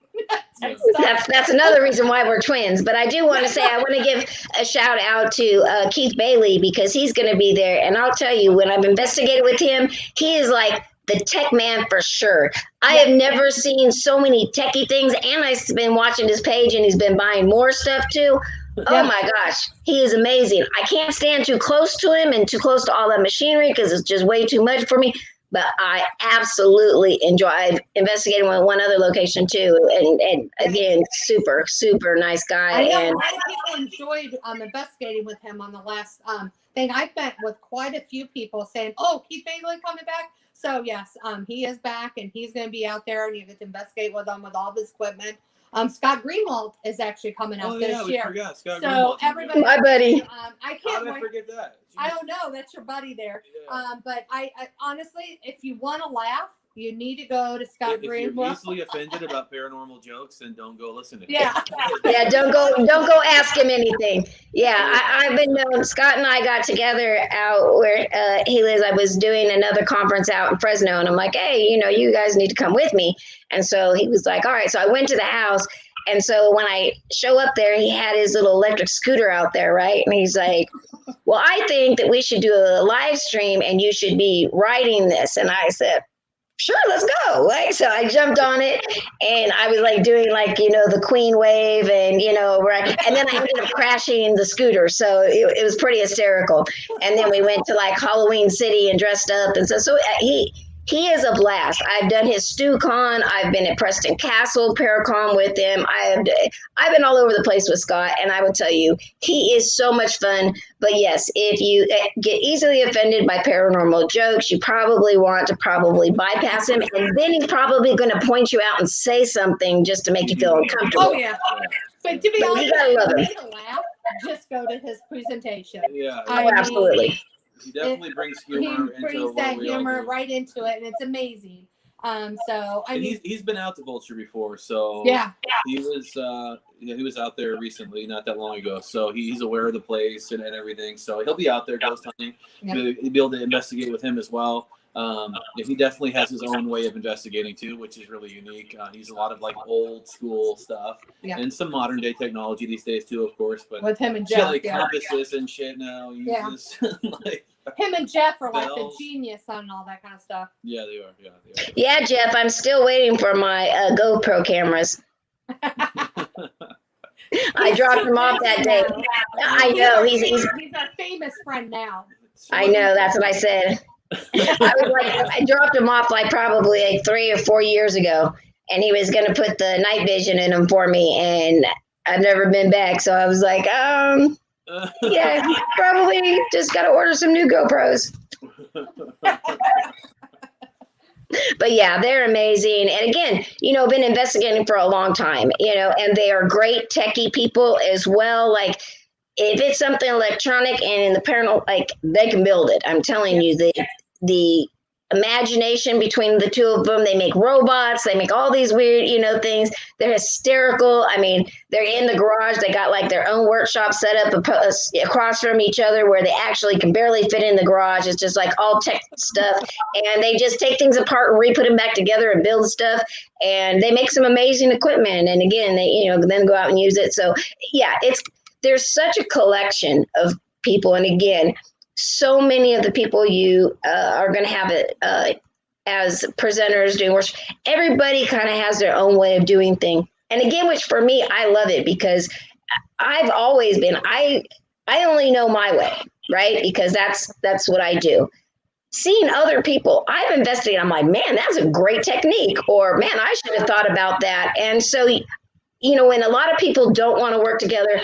That's another reason why we're twins. But I do want to say, I want to give a shout out to Keith Bailey, because he's going to be there. And I'll tell you, when I've investigated with him, he is like the tech man for sure. I have never seen so many techie things, and I've been watching his page, and he's been buying more stuff too. Oh my gosh, he is amazing. I can't stand too close to him and too close to all that machinery, because it's just way too much for me. But I absolutely enjoy. I've investigated one other location too, and again, super, super nice guy. I know a lot of people enjoyed investigating with him on the last thing. I've met with quite a few people saying, "Oh, Keith Bailey coming back." So yes, he is back, and he's going to be out there, and you get to investigate with him with all his equipment. Scott Greenwald is actually coming out this year. Forgot. Scott so Greenwald, everybody, my buddy. I can't wait. Forget that. I don't know. That's your buddy there. Yeah. But I honestly, if you want to laugh, you need to go to Scott Greenwald. If you're easily offended about paranormal jokes, then don't go listen to him. Yeah, don't go ask him anything. Yeah, I've been known. Scott and I got together out where he lives. I was doing another conference out in Fresno, and I'm like, hey, you guys need to come with me. And so he was like, all right. So I went to the house. And so when I show up there, he had his little electric scooter out there, right? And he's like, well, I think that we should do a live stream, and you should be riding this. And I said, sure, let's go. Like, so I jumped on it, and I was like doing like, the Queen wave, and, right. And then I ended up crashing the scooter. So it was pretty hysterical. And then we went to like Halloween City and dressed up. And so he is a blast. I've done his StuCon. I've been at Preston Castle Paracon with him. I've been all over the place with Scott, and I will tell you, he is so much fun. But yes, if you get easily offended by paranormal jokes, you probably want to bypass him, and then he's probably going to point you out and say something just to make you feel uncomfortable. Oh yeah, but to be honest, you gotta love him. Laugh, just go to his presentation. Yeah, absolutely. He definitely brings humor into that humor right into it, and it's amazing. So I mean, he's been out to Vulture before, so he was out there recently, not that long ago. So he's aware of the place and everything. So he'll be out there ghost hunting. You'll be able to investigate with him as well. He definitely has his own way of investigating too, which is really unique. He's a lot of like old school stuff and some modern day technology these days too, of course. But with him and Jeff, like compasses and shit now. Like him and Jeff are like the genius on all that kind of stuff. Yeah, they are. Yeah, Jeff, I'm still waiting for my GoPro cameras. I dropped him off that day. I know he's our famous friend now. I know, that's what I said. I dropped him off like probably like 3 or 4 years ago, and he was going to put the night vision in him for me, and I've never been back. So I was like, yeah, probably just got to order some new GoPros. But yeah, they're amazing. And again, been investigating for a long time, and they are great techie people as well. Like if it's something electronic and in the paranormal, like they can build it. I'm telling you, the imagination between the two of them, they make robots, they make all these weird, things. They're hysterical. I mean, they're in the garage. They got like their own workshop set up across from each other where they actually can barely fit in the garage. It's just like all tech stuff. And they just take things apart and re-put them back together and build stuff. And they make some amazing equipment. And again, they, then go out and use it. So yeah, there's such a collection of people. And again, so many of the people you are going to have it as presenters doing worship, everybody kind of has their own way of doing things. And again, which for me, I love it because I've always been, I only know my way, right? Because that's what I do. Seeing other people, I've investigated, I'm like, man, that's a great technique, or man, I should have thought about that. And so, when a lot of people don't want to work together,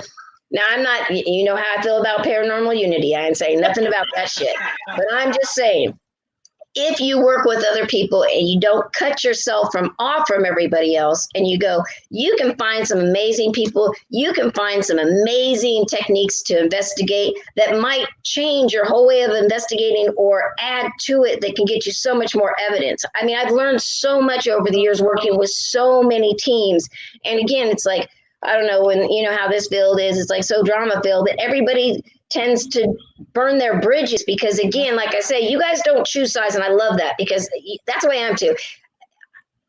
now, I'm not, how I feel about paranormal unity. I ain't saying nothing about that shit. But I'm just saying, if you work with other people and you don't cut yourself off from everybody else and you go, you can find some amazing people, you can find some amazing techniques to investigate that might change your whole way of investigating or add to it that can get you so much more evidence. I mean, I've learned so much over the years working with so many teams. And again, it's like, I don't know when, how this field is, it's like so drama filled that everybody tends to burn their bridges because again, like I say, you guys don't choose sides. And I love that because that's the way I am too.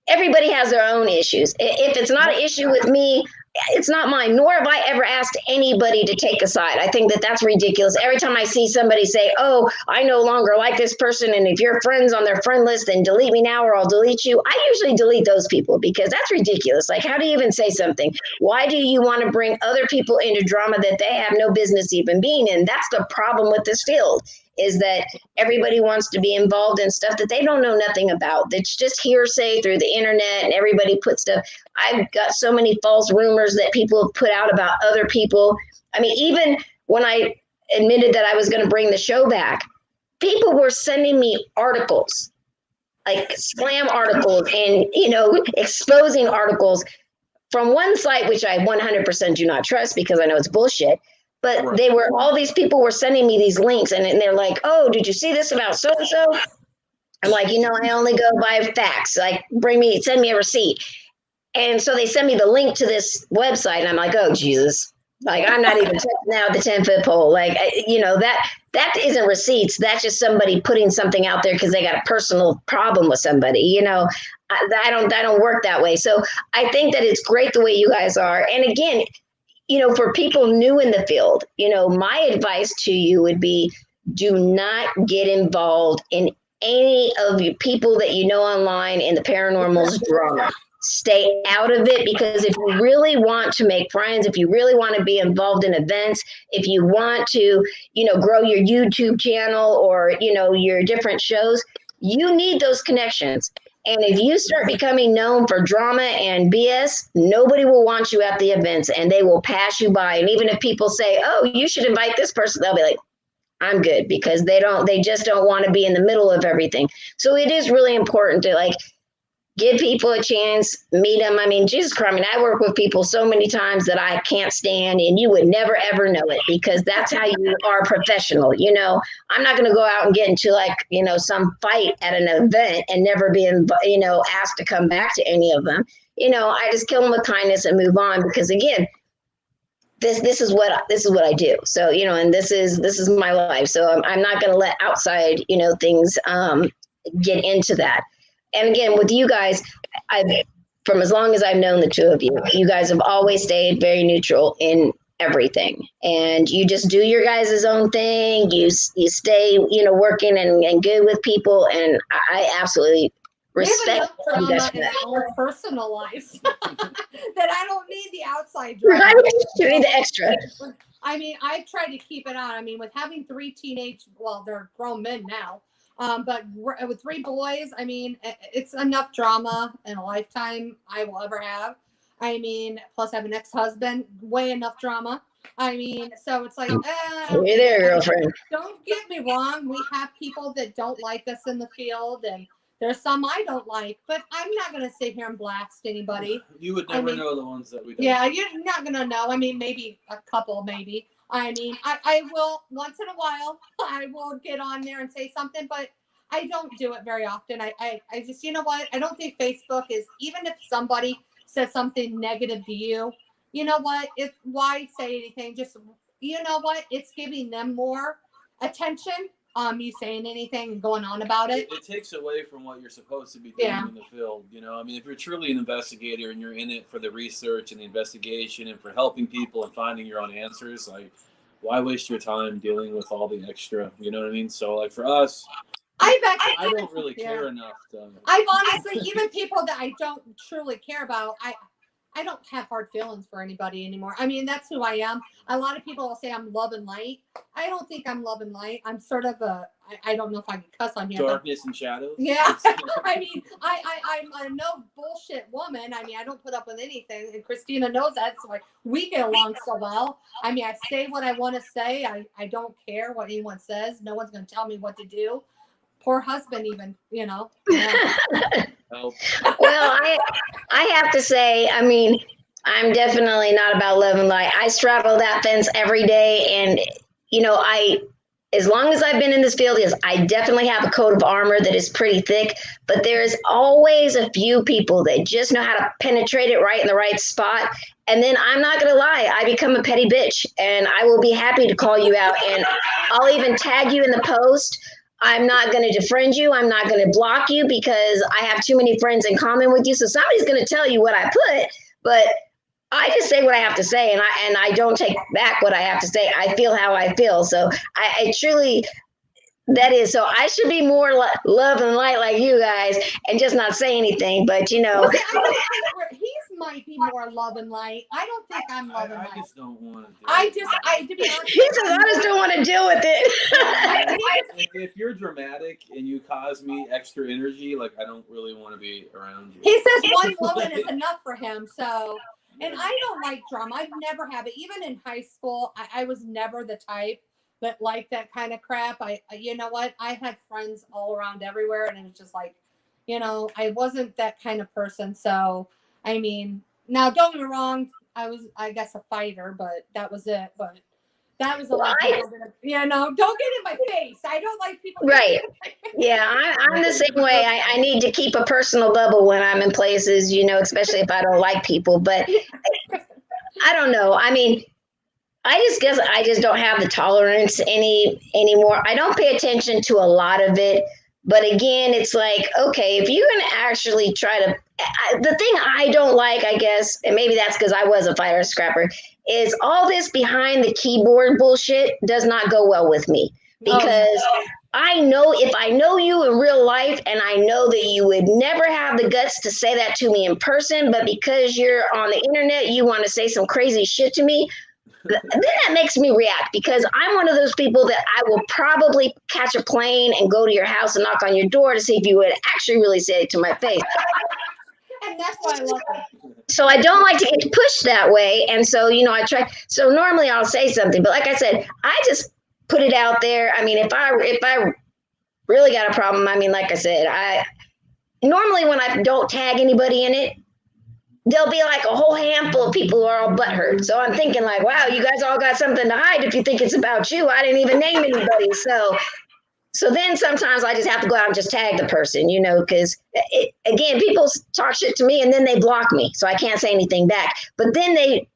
Everybody has their own issues. If it's not an issue with me, it's not mine, nor have I ever asked anybody to take a side. I think that that's ridiculous. Every time I see somebody say, oh, I no longer like this person, and if you're friends on their friend list, then delete me now or I'll delete you. I usually delete those people because that's ridiculous. Like, how do you even say something? Why do you want to bring other people into drama that they have no business even being in? That's the problem with this field, is that everybody wants to be involved in stuff that they don't know nothing about. That's just hearsay through the internet, and everybody puts stuff. I've got so many false rumors that people have put out about other people. I mean, even when I admitted that I was going to bring the show back, people were sending me articles, like slam articles and, exposing articles from one site, which I 100% do not trust because I know it's bullshit. But all these people were sending me these links and they're like, oh, did you see this about so-and-so? I'm like, I only go by facts. Like, send me a receipt. And so they send me the link to this website and I'm like, oh, Jesus. Like, I'm not even touching now the 10-foot pole. Like, that isn't receipts. That's just somebody putting something out there because they got a personal problem with somebody. I don't work that way. So I think that it's great the way you guys are. And again, for people new in the field, my advice to you would be, do not get involved in any of the people that you know online in the paranormal's drama. Stay out of it, because if you really want to make friends, if you really want to be involved in events, if you want to, grow your YouTube channel or, your different shows, you need those connections. And if you start becoming known for drama and BS, nobody will want you at the events and they will pass you by. And even if people say, oh, you should invite this person, they'll be like, I'm good, because they just don't want to be in the middle of everything. So it is really important to give people a chance, meet them. I mean, Jesus Christ, I work with people so many times that I can't stand, and you would never, ever know it, because that's how you are professional. I'm not going to go out and get into some fight at an event and never be, asked to come back to any of them. I just kill them with kindness and move on, because again, this is what I do. So, and this is my life. So I'm not going to let outside, things get into that. And again, with you guys, from as long as I've known the two of you, you guys have always stayed very neutral in everything. And you just do your guys' own thing. You stay, working and good with people. And I absolutely respect you guys in our personal life that I don't need the outside drama. You need the extra. I mean, I try to keep it on. I mean, with having 3 they're grown men now. But with 3 boys, I mean, it's enough drama in a lifetime I will ever have. I mean, plus I have an ex-husband, way enough drama. I mean, so it's like, Hey there, girlfriend. Don't get me wrong. We have people that don't like us in the field, and there's some I don't like, but I'm not going to sit here and blast anybody. You would never know the ones that we don't. Yeah, you're not going to know. I mean, maybe a couple, maybe. I mean, I will, once in a while, I will get on there and say something, but I don't do it very often. I just, you know what? I don't think Facebook is, even if somebody says something negative to you, you know what? Why say anything? Just, you know what? It's giving them more attention. You saying anything and going on about it. It takes away from what you're supposed to be doing in the field. You know, I mean, if you're truly an investigator and you're in it for the research and the investigation and for helping people and finding your own answers, like, why waste your time dealing with all the extra? You know what I mean? So, like, for us, I don't really care enough to. I've honestly, even people that I don't truly care about, I don't have hard feelings for anybody anymore. I mean, that's who I am. A lot of people will say I'm love and light. I don't think I'm love and light. I'm sort of I don't know if I can cuss on here. Darkness and shadows? Yeah. I mean, I'm a no bullshit woman. I mean, I don't put up with anything. And Christina knows that. So we get along so well. I mean, I say what I want to say. I don't care what anyone says. No one's going to tell me what to do. Poor husband even, you know. Well, I have to say, I mean, I'm definitely not about love and light. I straddle that fence every day. And, you know, as long as I've been in this field, yes, I definitely have a coat of armor that is pretty thick, but there's always a few people that just know how to penetrate it right in the right spot. And then I'm not going to lie, I become a petty bitch, and I will be happy to call you out, and I'll even tag you in the post. I'm not going to defriend you. I'm not going to block you because I have too many friends in common with you. So somebody's going to tell you what I put, but I just say what I have to say, and I don't take back what I have to say. I feel how I feel. So I truly, that is, so I should be more love and light like you guys and just not say anything. But, you know. Well, see, I don't think he might be more love and light. I don't think I'm love and light. I just don't want to do it. To be honest, he says, I just don't want to deal with it. If you're dramatic and you cause me extra energy, like, I don't really want to be around you. He says one woman is enough for him. So, and I don't like drama. I've never had it. Even in high school, I was never the type that liked that kind of crap. You know what? I had friends all around everywhere, and it was just like, you know, I wasn't that kind of person. So, I mean, now don't get me wrong. I was, I guess, a fighter, but that was it. But that was a lot. You know, don't get in my face. I don't like people. Right. Yeah, I'm the same way. I need to keep a personal bubble when I'm in places, you know, especially if I don't like people. But I don't know. I mean, I just guess I just don't have the tolerance anymore. I don't pay attention to a lot of it. But again, it's like, okay, if you're going to actually try to, the thing I don't like, I guess, and maybe that's because I was a fighter scrapper, is all this behind the keyboard bullshit does not go well with me. Because I know if I know you in real life, and I know that you would never have the guts to say that to me in person, but because you're on the internet, you want to say some crazy shit to me. Then that makes me react, because I'm one of those people that I will probably catch a plane and go to your house and knock on your door to see if you would actually really say it to my face. And that's why I love it. So I don't like to get pushed that way. And so, you know, I try. So normally I'll say something, but like I said, I just put it out there. I mean, if I really got a problem, I mean, like I said, I normally when I don't tag anybody in it, there'll be like a whole handful of people who are all butthurt. So I'm thinking like, wow, you guys all got something to hide if you think it's about you. I didn't even name anybody. So then sometimes I just have to go out and just tag the person, you know, because again, people talk shit to me and then they block me. So I can't say anything back. But then they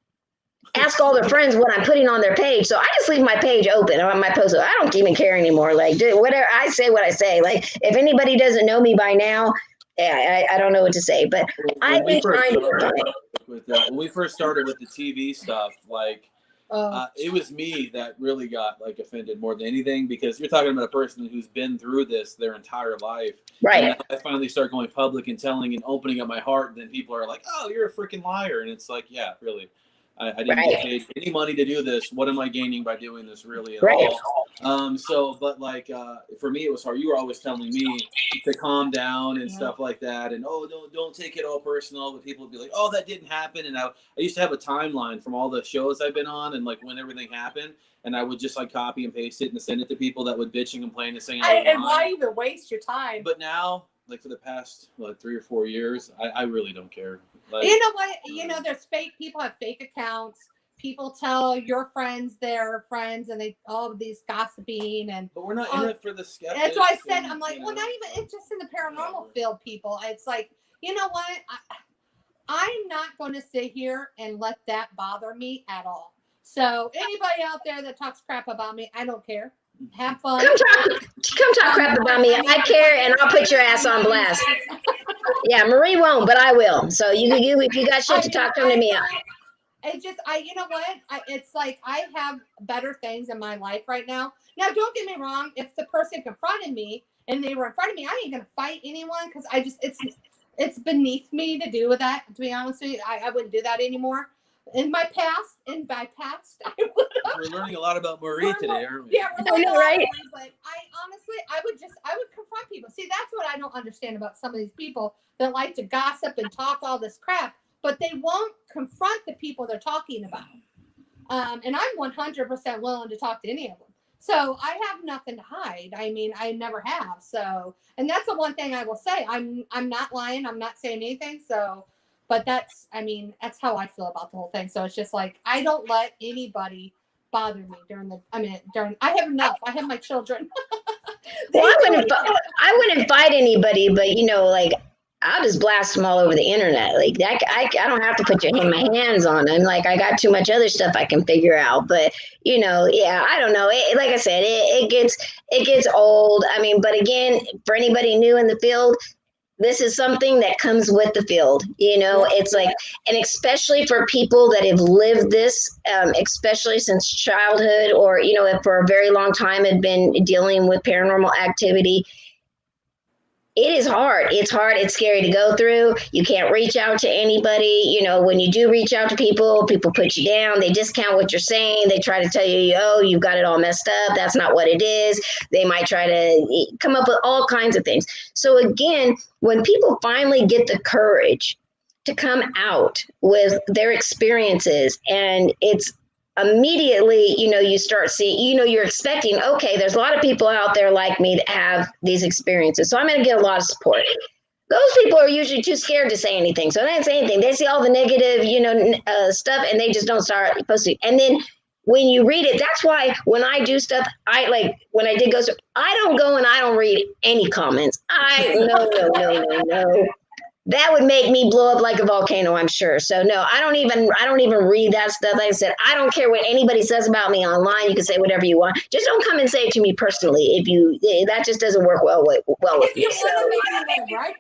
ask all their friends what I'm putting on their page. So I just leave my page open on my post. I don't even care anymore. Like, whatever, I say what I say. Like, if anybody doesn't know me by now, yeah, I don't know what to say, but I've been trying to work on it. When we first started with the TV stuff, like, it was me that really got like offended more than anything, because you're talking about a person who's been through this their entire life. Right. And I finally start going public and telling and opening up my heart, and then people are like, "Oh, you're a freaking liar," and it's like, yeah, really. I didn't get paid any money to do this. What am I gaining by doing this really at Right. all? But like for me, it was hard. You were always telling me to calm down and stuff like that, and don't take it all personal. But people would be like, oh, that didn't happen, and I used to have a timeline from all the shows I've been on and like when everything happened, and I would just like copy and paste it and send it to people that would bitch and complain and saying, and why even waste your time? But now, like for the past 3 or 4 years, I really don't care. Like, you know what? There's fake people have fake accounts. People tell your friends their friends, and they all of these gossiping and. But we're not in it for the skeptics. That's why I said I'm like, well, not even. It's just in the paranormal field, people. It's like, you know what? I'm not going to sit here and let that bother me at all. So anybody out there that talks crap about me, I don't care. Have fun. Come talk crap about me. I care, and I'll put your ass on blast. Yeah, Marie won't, but I will. So you if you got shit to talk, come to me. It's just you know what? It's like I have better things in my life right now. Now, don't get me wrong. If the person confronted me and they were in front of me, I ain't gonna fight anyone because it's beneath me to do with that. To be honest with you, I wouldn't do that anymore. In my past, I would. We're learning a lot about Marie today, aren't we? Yeah, we're learning right. But I would confront people. See, that's what I don't understand about some of these people that like to gossip and talk all this crap, but they won't confront the people they're talking about. And I'm 100% willing to talk to any of them. So I have nothing to hide. I mean, I never have. So, and that's the one thing I will say. I'm not lying. I'm not saying anything. So. But that's how I feel about the whole thing. So it's just like, I don't let anybody bother me I have enough. I have my children. Well, I wouldn't fight anybody, but like I'll just blast them all over the internet. Like that, I don't have to put my hands on them. Like I got too much other stuff I can figure out. But yeah, I don't know. Like I said, it gets old. I mean, but again, for anybody new in the field, this is something that comes with the field. It's like, and especially for people that have lived this, especially since childhood, or if for a very long time had been dealing with paranormal activity. It is hard. It's hard. It's scary to go through. You can't reach out to anybody. When you do reach out to people put you down. They discount what you're saying. They try to tell you, oh, you've got it all messed up. That's not what it is. They might try to come up with all kinds of things. So again, when people finally get the courage to come out with their experiences, and it's immediately, you start seeing, you're expecting, okay, there's a lot of people out there like me that have these experiences. So I'm going to get a lot of support. Those people are usually too scared to say anything. So they don't say anything. They see all the negative, stuff, and they just don't start posting. And then when you read it, that's why when I do stuff, when I did Ghost, I don't go and I don't read any comments. No. That would make me blow up like a volcano, I'm sure. So no, I don't even read that stuff. Like I said, I don't care what anybody says about me online. You can say whatever you want. Just don't come and say it to me personally. That just doesn't work well with me. So. Right?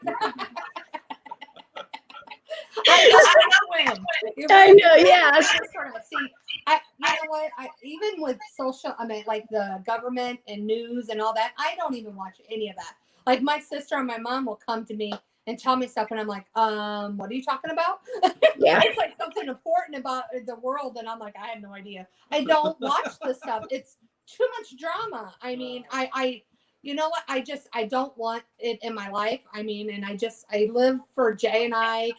I know, yeah. See, you know what? Even with social, like the government and news and all that, I don't even watch any of that. Like my sister and my mom will come to me and tell me stuff, and I'm like, what are you talking about? Yeah. It's like something important about the world, and I'm like, I have no idea. I don't watch this stuff. It's too much drama. I mean, I you know what? I don't want it in my life. And I live for Jay and I,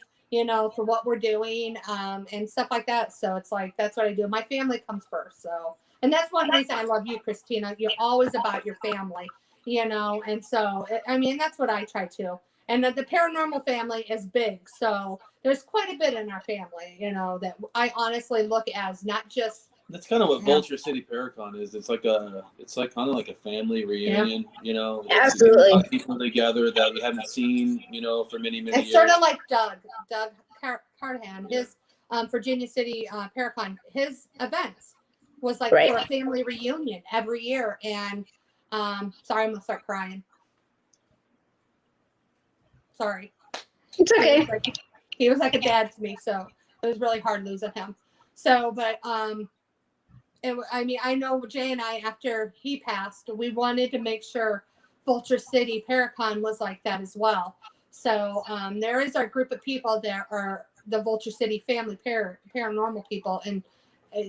for what we're doing, and stuff like that. So it's like, that's what I do. My family comes first. So, and that's one reason I love you, Christina. You're always about your family, and so, that's what I try to. And the paranormal family is big. So there's quite a bit in our family, that I honestly look as not just. That's kind of what Vulture City Paracon is. It's kind of like a family reunion, Absolutely. A lot of people together that you haven't seen, for many years. It's sort of like Doug Carnahan, his Virginia City Paracon, his events was like for a family reunion every year. And sorry, I'm gonna start crying. Sorry. It's okay. He was like a dad to me, so it was really hard losing him. So, but I know Jay and I, after he passed, we wanted to make sure Vulture City Paracon was like that as well. So there is our group of people that are the Vulture City family paranormal people, and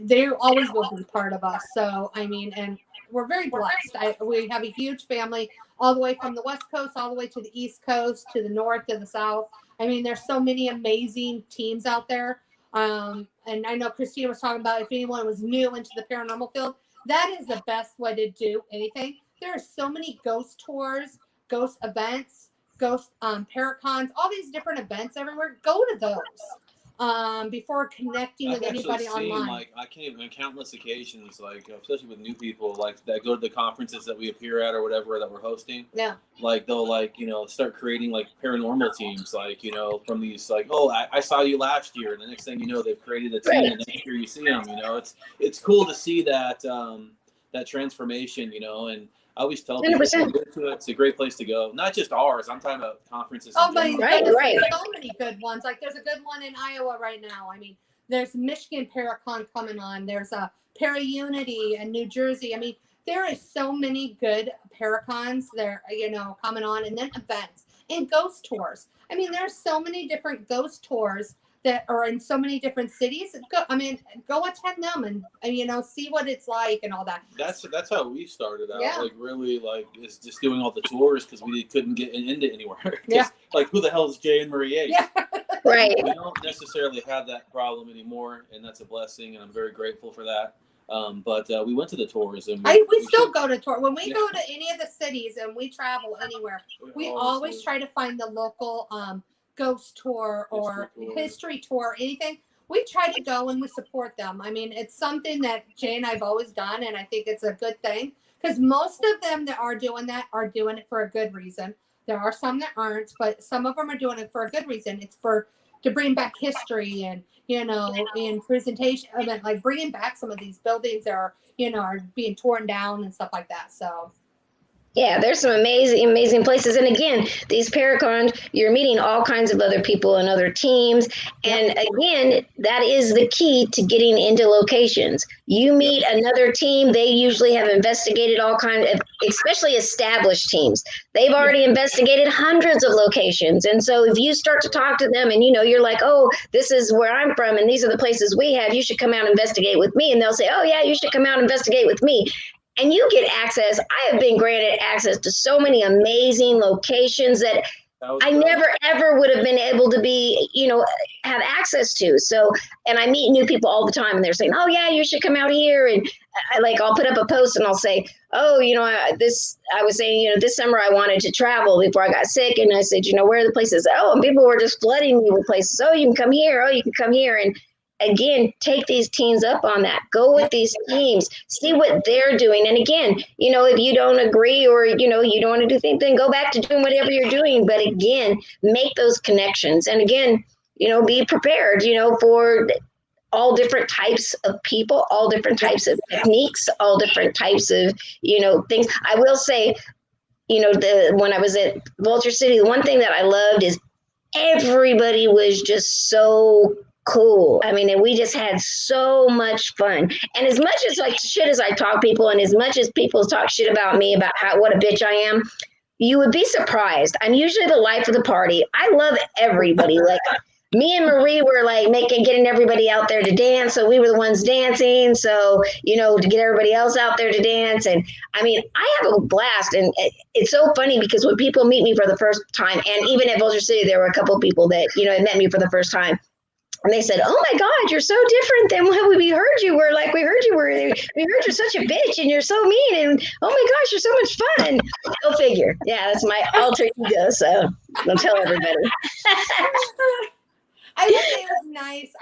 they always will be part of us. So I mean, and we're very blessed. We have a huge family all the way from the West Coast, all the way to the East Coast, to the North, to the South. I mean, there's so many amazing teams out there. And I know Christina was talking about if anyone was new into the paranormal field, that is the best way to do anything. There are so many ghost tours, ghost events, ghost paracons, all these different events everywhere. Go to those before connecting with anybody online. Like, I can't even countless occasions, like especially with new people, like that go to the conferences that we appear at or whatever that we're hosting. Yeah. Like they'll start creating like paranormal teams, like from these like, oh, I saw you last year, and the next thing you know, they've created a team, and next year you see them. It's cool to see that that transformation, and I always tell people it's a great place to go. Not just ours. I'm talking about conferences. Oh, but right. So many good ones. Like there's a good one in Iowa right now. I mean, there's Michigan Paracon coming on. There's a Para-Unity in New Jersey. I mean, there is so many good Paracons there, coming on, and then events and ghost tours. I mean, there's so many different ghost tours that are in so many different cities. Go attend them and see what it's like and all that. That's how we started out. Yeah. Like really, like is just doing all the tours because we couldn't get into anywhere. Yeah. Like who the hell is Jay and Marie H? Yeah. Right. We don't necessarily have that problem anymore, and that's a blessing, and I'm very grateful for that. But we went to the tours, and we still go to tour when we go to any of the cities and we travel anywhere. We always try to find the local ghost tour or history tour, anything. We try to go and we support them. I mean, it's something that Jay and I've always done, and I think it's a good thing because most of them that are doing it for a good reason. There are some that aren't, but some of them are doing it for a good reason. It's to bring back history and in presentation, like bringing back some of these buildings that are are being torn down and stuff like that. So. Yeah, there's some amazing places. And again, these Paracons, you're meeting all kinds of other people and other teams. And again, that is the key to getting into locations. You meet another team, they usually have investigated all kinds of, especially established teams. They've already investigated hundreds of locations. And so if you start to talk to them and you're like, oh, this is where I'm from and these are the places we have, you should come out and investigate with me. And they'll say, oh yeah, you should come out and investigate with me. And you get access. I have been granted access to so many amazing locations that I never, ever would have been able to be, have access to. So, and I meet new people all the time and they're saying, oh yeah, you should come out here. And I'll put up a post and I'll say, oh, I was saying, this summer I wanted to travel before I got sick. And I said, where are the places? Oh, and people were just flooding me with places. Oh, you can come here. Oh, you can come here. And again, take these teams up on that. Go with these teams, see what they're doing. And again, if you don't agree or, you don't want to do things, then go back to doing whatever you're doing. But again, make those connections. And again, be prepared, for all different types of people, all different types of techniques, all different types of, things. I will say, when I was at Vulture City, the one thing that I loved is everybody was just so cool. I mean, and we just had so much fun. And as much as shit as I talk people, and as much as people talk shit about me about what a bitch I am, you would be surprised. I'm usually the life of the party. I love everybody. Like me and Marie were like getting everybody out there to dance. So we were the ones dancing. So, to get everybody else out there to dance. And I mean, I have a blast. And it's so funny because when people meet me for the first time, and even at Vulture City, there were a couple of people that, had met me for the first time. And they said, oh my God, you're so different than what we heard you were. Like, we heard you're such a bitch and you're so mean. And oh my gosh, you're so much fun. Go figure. Yeah, that's my alter ego. So don't tell everybody. I will say it was nice.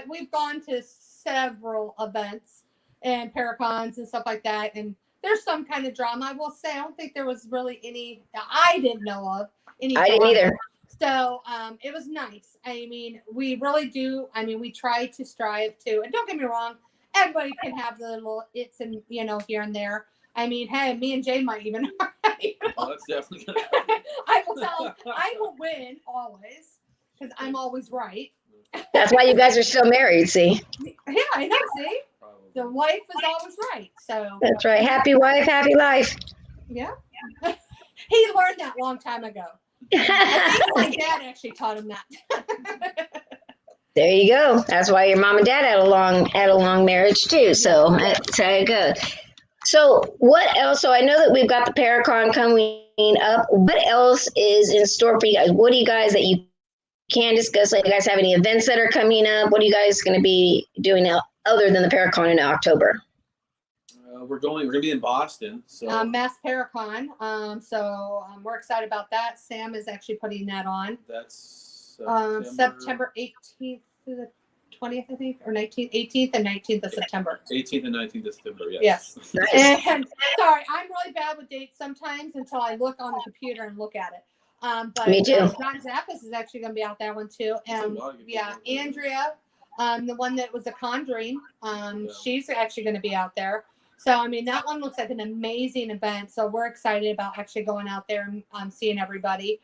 We've gone to several events and Paracons and stuff like that. And there's some kind of drama. I will say, I don't think there was really any, I didn't know of any drama. I didn't either. So it was nice. I mean, we really do. I mean, we try to strive to, and don't get me wrong, everybody can have the little its and, here and there. I mean, hey, me and Jay might even. Oh, that's definitely going to happen. I will win always because I'm always right. That's why you guys are still married, see? Yeah, I know, see? Probably. The wife is always right. So that's right. Happy wife, happy life. Yeah. He learned that a long time ago. I think my dad actually taught him that. There you go. That's why your mom and dad had a long marriage too. So that's how it goes. So what else? So I know that we've got the Paracon coming up. What else is in store for you guys? What do you guys that you can discuss? Like, you guys have any events that are coming up? What are you guys going to be doing now, other than the Paracon in October? We're going to be in Boston. So Mass Paracon. We're excited about that. Sam is actually putting that on. That's September 18th to the 20th, I think, or 19th, 18th and 19th of September. 18th and 19th of September, Yes. Nice. And sorry, I'm really bad with dates sometimes until I look on the computer and look at it. But Me too. John Zappas is actually going to be out that one too. And yeah, Andrea, the one that was a Conjuring, she's actually going to be out there. So, I mean, that one looks like an amazing event. So we're excited about actually going out there and seeing everybody.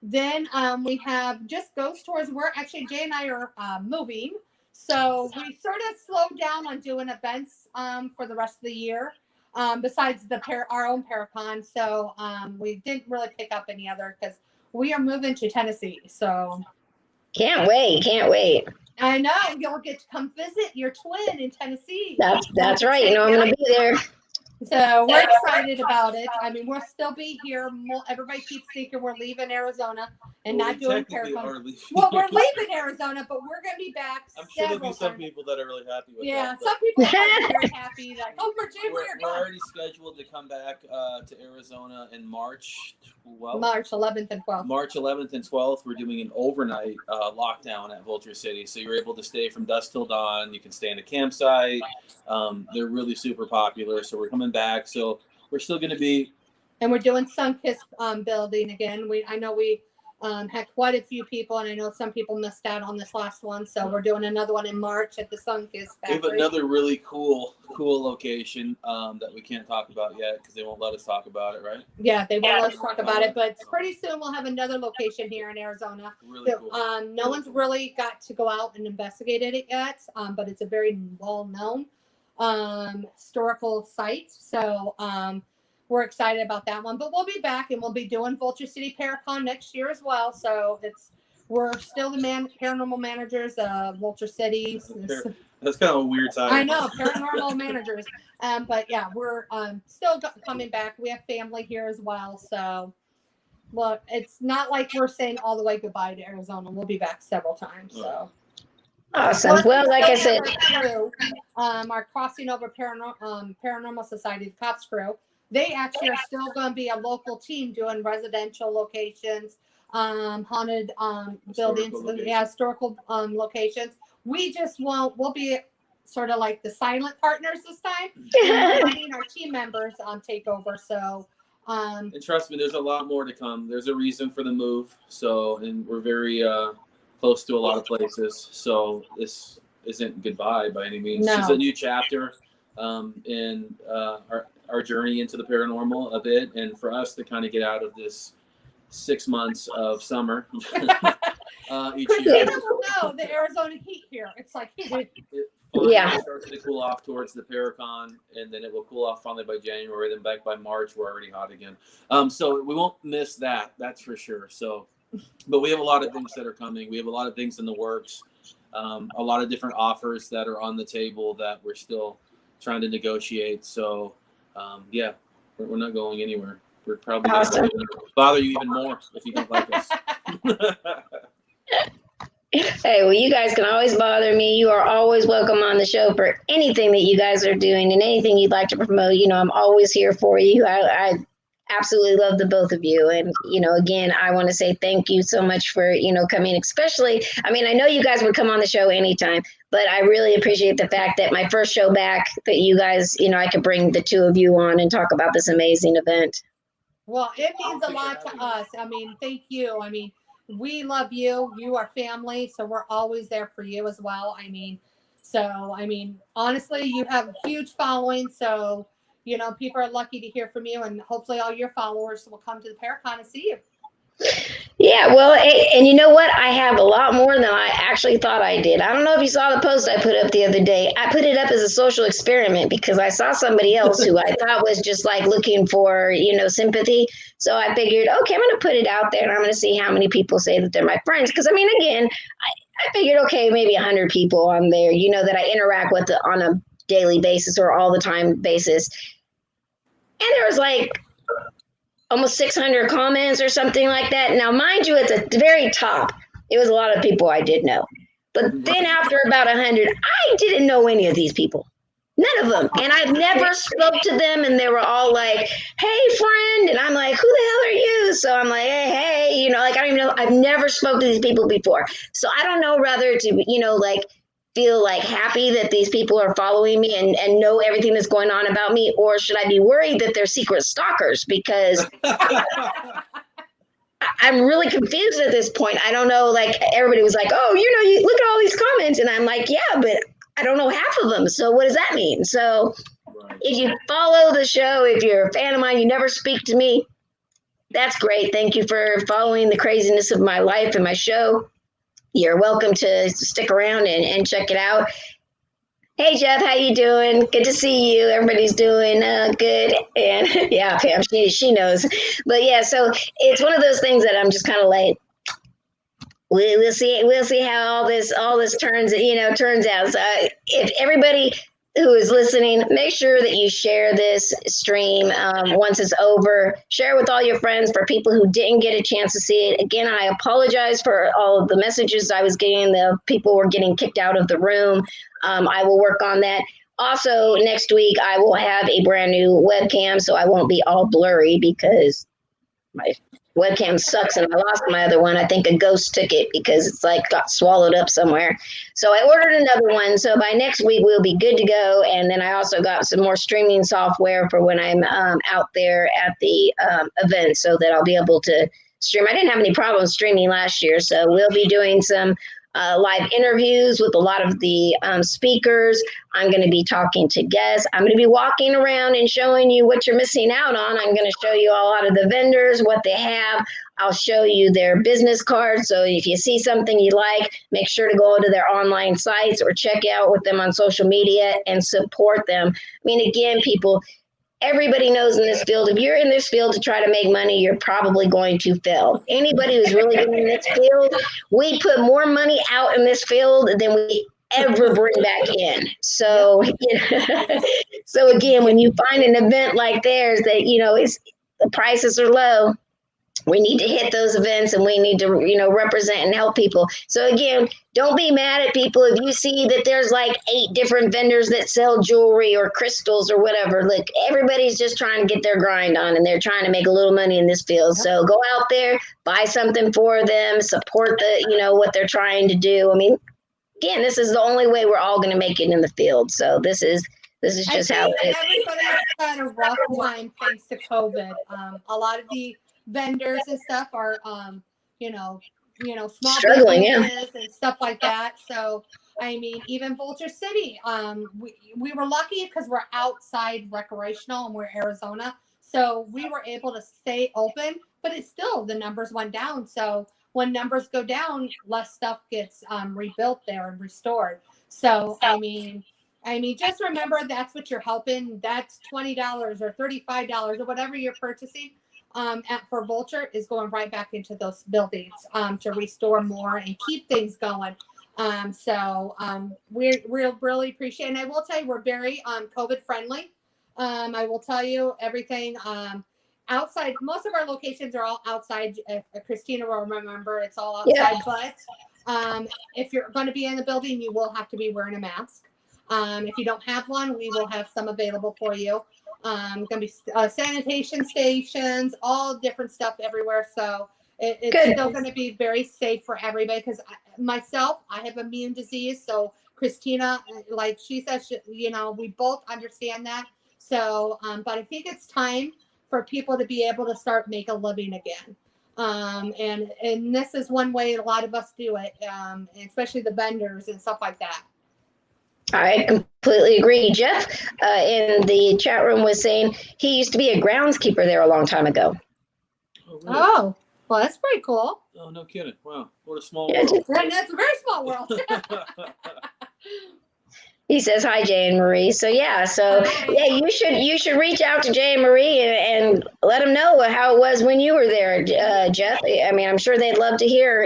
Then we have just ghost tours. We're actually, Jay and I are moving. So we sort of slowed down on doing events for the rest of the year, besides our own Paracon. So we didn't really pick up any other because we are moving to Tennessee. So Can't wait. I know you'll get to come visit your twin in Tennessee. That's right. You know I'm going to be there. So we're excited about it. I mean, we'll still be here. Everybody keeps thinking we're leaving Arizona and not doing Paracon. Well, we're leaving Arizona, but we're going to be back. I'm sure there'll be some people that are really happy with that. Some people are very happy. Like, oh, we're already scheduled to come back to Arizona in March 12th. March 11th and 12th. March 11th and 12th, we're doing an overnight lockdown at Vulture City. So you're able to stay from dusk till dawn. You can stay in a campsite. They're really super popular. So we're coming back. So we're still going to be. And we're doing Sunkist building again. I know we had quite a few people, and I know some people missed out on this last one. So we're doing another one in March at the Sunkist factory. We have another really cool location that we can't talk about yet because they won't let us talk about it, right? Yeah, they won't let us talk about it, but pretty soon we'll have another location here in Arizona. Really cool. No one's really got to go out and investigated it yet, but it's a very well-known historical site. So we're excited about that one. But we'll be back, and we'll be doing Vulture City Paracon next year as well. So we're still the paranormal managers of Vulture City. That's kind of a weird title. I know, paranormal managers. But yeah, we're still coming back. We have family here as well. So look, it's not like we're saying all the way goodbye to Arizona. We'll be back several times. So awesome. Well, like I said, our Crossing Over Paranormal Society, the Cops crew, they actually are still going to be a local team doing residential locations, haunted buildings, historical locations. We just we'll be sort of like the silent partners this time, and letting our team members take over. So, and trust me, there's a lot more to come. There's a reason for the move. So, and we're very close to a lot of places. So this isn't goodbye by any means. No. It's a new chapter in our journey into the paranormal a bit, and for us to kind of get out of this 6 months of summer. Each year. People know the Arizona heat here. It's like it starts to cool off towards the Paracon, and then it will cool off finally by January. Then back by March, we're already hot again. So we won't miss that. That's for sure. So, but we have a lot of things that are coming. We have a lot of things in the works. A lot of different offers that are on the table that we're still trying to negotiate. So, we're not going anywhere. We're probably going to bother you even more if you don't like us. Hey, well, you guys can always bother me. You are always welcome on the show for anything that you guys are doing and anything you'd like to promote. You know, I'm always here for you. I absolutely love the both of you. And, you know, again, I want to say thank you so much for, coming, especially, I mean, I know you guys would come on the show anytime, but I really appreciate the fact that my first show back that you guys, I could bring the two of you on and talk about this amazing event. Well, it means a lot to us. I mean, thank you. I mean, we love you. You are family, so we're always there for you as well. I mean, honestly, you have a huge following, so, people are lucky to hear from you, and hopefully all your followers will come to the Paracon and see you. Yeah, well, and you know what? I have a lot more than I actually thought I did. I don't know if you saw the post I put up the other day. I put it up as a social experiment because I saw somebody else who I thought was just like looking for, sympathy. So I figured, okay, I'm going to put it out there and I'm going to see how many people say that they're my friends. Because, I mean, again, I figured, okay, maybe 100 people on there, that I interact with on a daily basis or all the time basis. And there was like almost 600 comments or something like that. Now, mind you, at the very top, it was a lot of people I did know. But then after about 100, I didn't know any of these people. None of them. And I've never spoke to them, and they were all like, hey, friend. And I'm like, who the hell are you? So I'm like, hey, like, I don't even know. I've never spoke to these people before. So I don't know whether to, like, feel like happy that these people are following me and know everything that's going on about me, or should I be worried that they're secret stalkers? Because I'm really confused at this point. I don't know, like, everybody was like, oh, you look at all these comments. And I'm like, yeah, but I don't know half of them. So what does that mean? So if you follow the show, if you're a fan of mine, you never speak to me, that's great. Thank you for following the craziness of my life and my show. You're welcome to stick around and check it out. Hey, Jeff, how you doing? Good to see you. Everybody's doing good. And yeah, Pam, she knows. But yeah, so it's one of those things that I'm just kind of like, we'll see how all this turns out. So if everybody who is listening, make sure that you share this stream once it's over. Share with all your friends. For people who didn't get a chance to see it, again, I apologize for all of the messages I was getting. The people were getting kicked out of the room. I will work on that. Also, next week I will have a brand new webcam, so I won't be all blurry because my webcam sucks and I lost my other one. I think a ghost took it because it's like got swallowed up somewhere. So I ordered another one. So by next week we'll be good to go. And then I also got some more streaming software for when I'm out there at the event, so that I'll be able to stream. I didn't have any problems streaming last year, so we'll be doing some live interviews with a lot of the speakers. I'm going to be talking to guests. I'm going to be walking around and showing you what you're missing out on. I'm going to show you a lot of the vendors, what they have. I'll show you their business cards. So if you see something you like, make sure to go to their online sites or check out with them on social media and support them. I mean, again, people, everybody knows in this field, if you're in this field to try to make money, you're probably going to fail. Anybody who's really good in this field, we put more money out in this field than we ever bring back in. So, so again, when you find an event like theirs that, it's, the prices are low, we need to hit those events and we need to, represent and help people. So again, don't be mad at people if you see that there's like 8 different vendors that sell jewelry or crystals or whatever. Look, everybody's just trying to get their grind on and they're trying to make a little money in this field. So go out there, buy something for them, support what they're trying to do. I mean, again, this is the only way we're all going to make it in the field. So this is just how it is. Everybody's had a rough time thanks to COVID. A lot of the vendors and stuff are small Struggling, businesses and stuff like that. So I mean, even Vulture City, we were lucky because we're outside recreational and we're Arizona, so we were able to stay open, but it's still, the numbers went down. So when numbers go down, less stuff gets rebuilt there and restored. So I mean, just remember that's what you're helping. That's $20 or $35 or whatever you're purchasing for Vulture is going right back into those buildings to restore more and keep things going. We really appreciate it. And I will tell you, we're very COVID friendly. I will tell you everything outside. Most of our locations are all outside. Christina will remember it's all outside. Yeah. But if you're going to be in the building, you will have to be wearing a mask. If you don't have one, we will have some available for you. Going to be sanitation stations, all different stuff everywhere. So it's still going to be very safe for everybody. Because I have immune disease. So Christina, like she says, we both understand that. So, but I think it's time for people to be able to start make a living again. And this is one way a lot of us do it, especially the vendors and stuff like that. I completely agree. Jeff in the chat room was saying he used to be a groundskeeper there a long time ago. Oh, really? Oh, well, that's pretty cool. Oh, no kidding. Wow. What a small world. That's a very small world. He says hi, Jane Marie. So yeah, yeah, you should reach out to Jane Marie and let them know how it was when you were there, Jeff. I mean, I'm sure they'd love to hear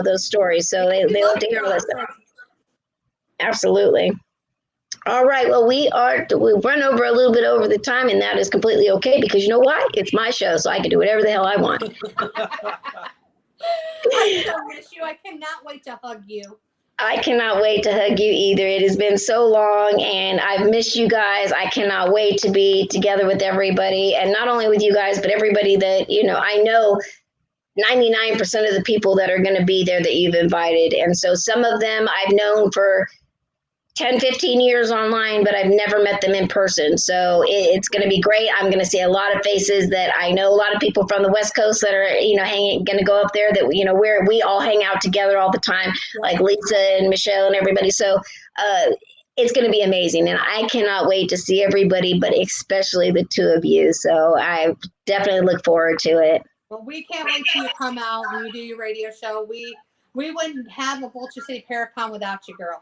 those stories. So they love to hear this. Absolutely. All right. Well, we've run over a little bit over the time, and that is completely okay because you know why? It's my show, so I can do whatever the hell I want. I so miss you. I cannot wait to hug you. I cannot wait to hug you either. It has been so long and I've missed you guys. I cannot wait to be together with everybody, and not only with you guys, but everybody that, I know 99% of the people that are going to be there that you've invited. And so some of them I've known for 10, 15 years online, but I've never met them in person. So it's going to be great. I'm going to see a lot of faces that I know, a lot of people from the West Coast that are, going to go up there that, where we all hang out together all the time, like Lisa and Michelle and everybody. So it's going to be amazing. And I cannot wait to see everybody, but especially the two of you. So I definitely look forward to it. Well, we can't wait till you come out and you do your radio show. We wouldn't have a Vulture City Paracon without you, girl.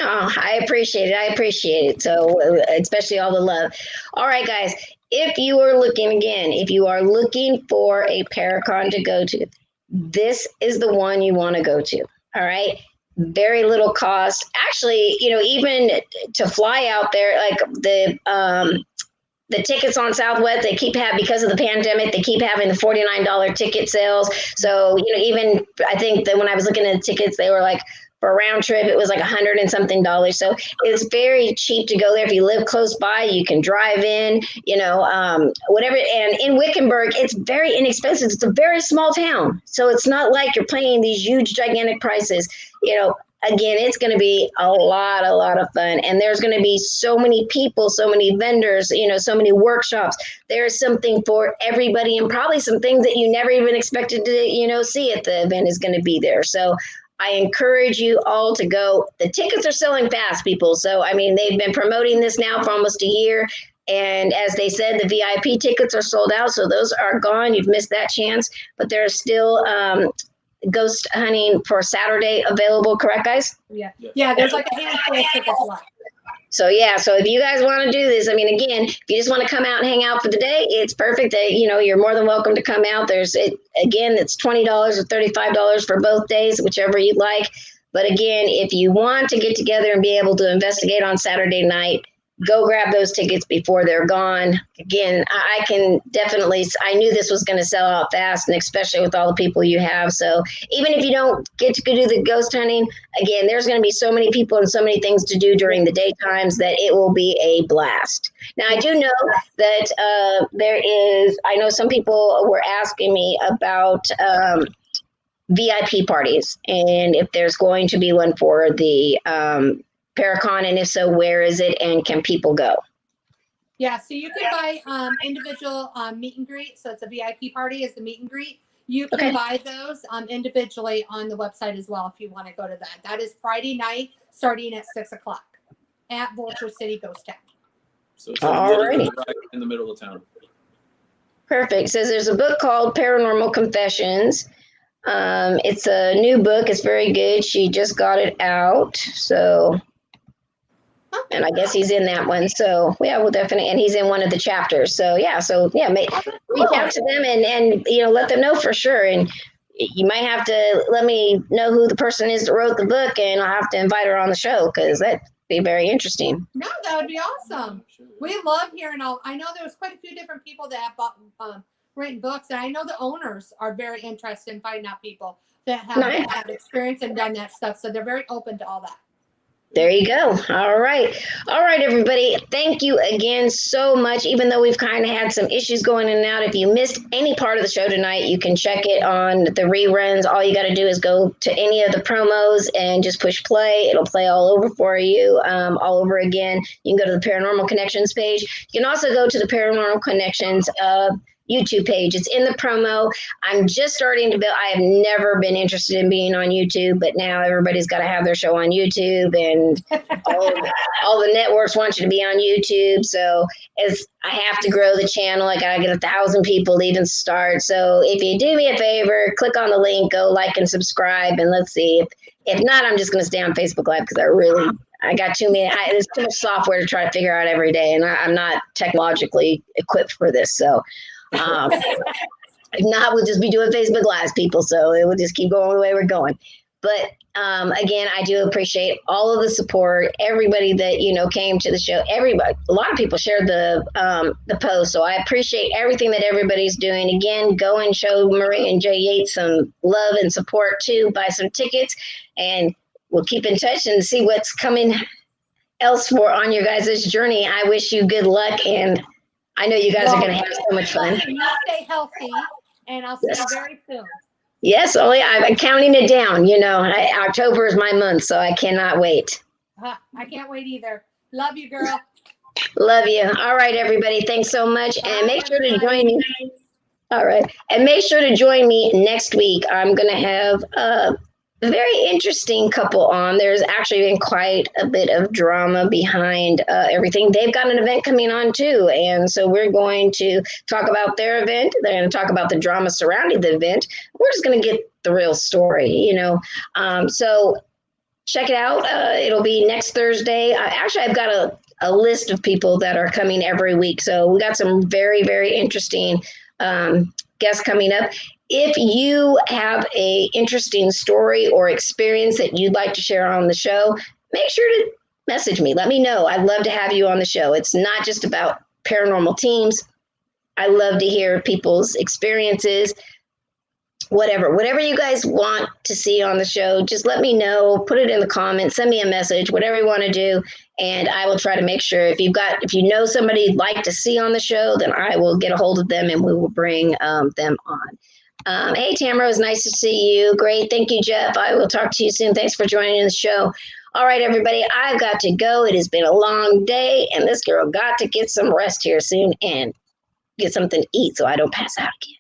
Oh, I appreciate it. So, especially all the love. All right, guys, if you are looking for a Paracon to go to, this is the one you want to go to. All right. Very little cost. Actually, even to fly out there, like the tickets on Southwest, they keep having, because of the pandemic, they keep having the $49 ticket sales. So, even I think that when I was looking at the tickets, they were like, for a round trip, it was like $100 and something. So it's very cheap to go there. If you live close by, you can drive in, whatever. And in Wickenburg, it's very inexpensive. It's a very small town. So it's not like you're paying these huge, gigantic prices. Again, it's going to be a lot of fun. And there's going to be so many people, so many vendors, so many workshops. There's something for everybody, and probably some things that you never even expected to, see at the event is going to be there. So I encourage you all to go. The tickets are selling fast, people. So, I mean, they've been promoting this now for almost a year. And as they said, the VIP tickets are sold out. So those are gone. You've missed that chance. But there's still ghost hunting for Saturday available. Correct, guys? Yeah, there's like a handful of tickets left. So if you guys want to do this, I mean, again, if you just want to come out and hang out for the day, it's perfect. You're more than welcome to come out. It's $20 or $35 for both days, whichever you'd like. But again, if you want to get together and be able to investigate on Saturday night, go grab those tickets before they're gone. Again, I knew this was going to sell out fast, and especially with all the people you have. So even if you don't get to go do the ghost hunting, again, there's going to be so many people and so many things to do during the daytimes that it will be a blast. Now, I do know that I know some people were asking me about VIP parties, and if there's going to be one for the Paracon, and if so, where is it, and can people go? Yeah, so you can buy individual meet and greet. So it's a VIP party is the meet and greet. You can buy those individually on the website as well if you want to go to that. That is Friday night starting at 6:00 at Vulture City Ghost Town. So it's right in the middle of town. Perfect. It says there's a book called Paranormal Confessions. It's a new book. It's very good. She just got it out. So... and I guess he's in that one. So yeah, we'll definitely, and he's in one of the chapters. So reach out to them and let them know for sure. And you might have to let me know who the person is that wrote the book, and I'll have to invite her on the show because that'd be very interesting. No, that would be awesome. We love hearing all. I know there's quite a few different people that have bought, written books, and I know the owners are very interested in finding out people that have experience and done that stuff. So they're very open to all that. There you go. All right, everybody. Thank you again so much. Even though we've kind of had some issues going in and out, if you missed any part of the show tonight, you can check it on the reruns. All you got to do is go to any of the promos and just push play. It'll play all over for you, all over again. You can go to the Paranormal Connections page. You can also go to the Paranormal Connections YouTube page. It's in the promo. I'm just starting to build. I have never been interested in being on YouTube, but now everybody's got to have their show on YouTube, and all the networks want you to be on YouTube. So I have to grow the channel. I got to get 1,000 people to even start. So if you do me a favor, click on the link, go like and subscribe, and let's see. If not, I'm just going to stay on Facebook Live because I got too many. There's too much software to try to figure out every day, and I'm not technologically equipped for this. So, if not, we'll just be doing Facebook Lives, people. So it will just keep going the way we're going. But again, I do appreciate all of the support, everybody that came to the show. Everybody, a lot of people shared the post, so I appreciate everything that everybody's doing. Again, go and show Marie and Jay Yates some love and support too. Buy some tickets, and we'll keep in touch and see what's coming else for on your guys' journey. I wish you good luck, and I know you guys are going to have so much fun. You stay healthy, and I'll see you very soon. Yes, only I'm counting it down. October is my month, so I cannot wait. I can't wait either. Love you, girl. Love you. All right, everybody. Thanks so much. Bye, and make sure to everybody. join me. All right. And make sure to join me next week. I'm going to have a very interesting couple on. There's actually been quite a bit of drama behind everything. They've got an event coming on too. And so we're going to talk about their event. They're going to talk about the drama surrounding the event. We're just going to get the real story, So check it out. It'll be next Thursday. I've got a list of people that are coming every week. So we got some very, very interesting guests coming up. If you have a interesting story or experience that you'd like to share on the show, make sure to message me. Let me know. I'd love to have you on the show. It's not just about paranormal teams. I love to hear people's experiences. Whatever you guys want to see on the show, just let me know. Put it in the comments. Send me a message. Whatever you want to do, and I will try to make sure. If you know somebody you'd like to see on the show, then I will get a hold of them and we will bring them on. Hey, Tamara, it was nice to see you. Great. Thank you, Jeff. I will talk to you soon. Thanks for joining the show. All right, everybody, I've got to go. It has been a long day, and this girl got to get some rest here soon and get something to eat so I don't pass out again.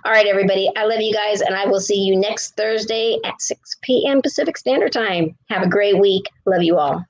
All right, everybody, I love you guys, and I will see you next Thursday at 6 p.m. Pacific Standard Time. Have a great week. Love you all.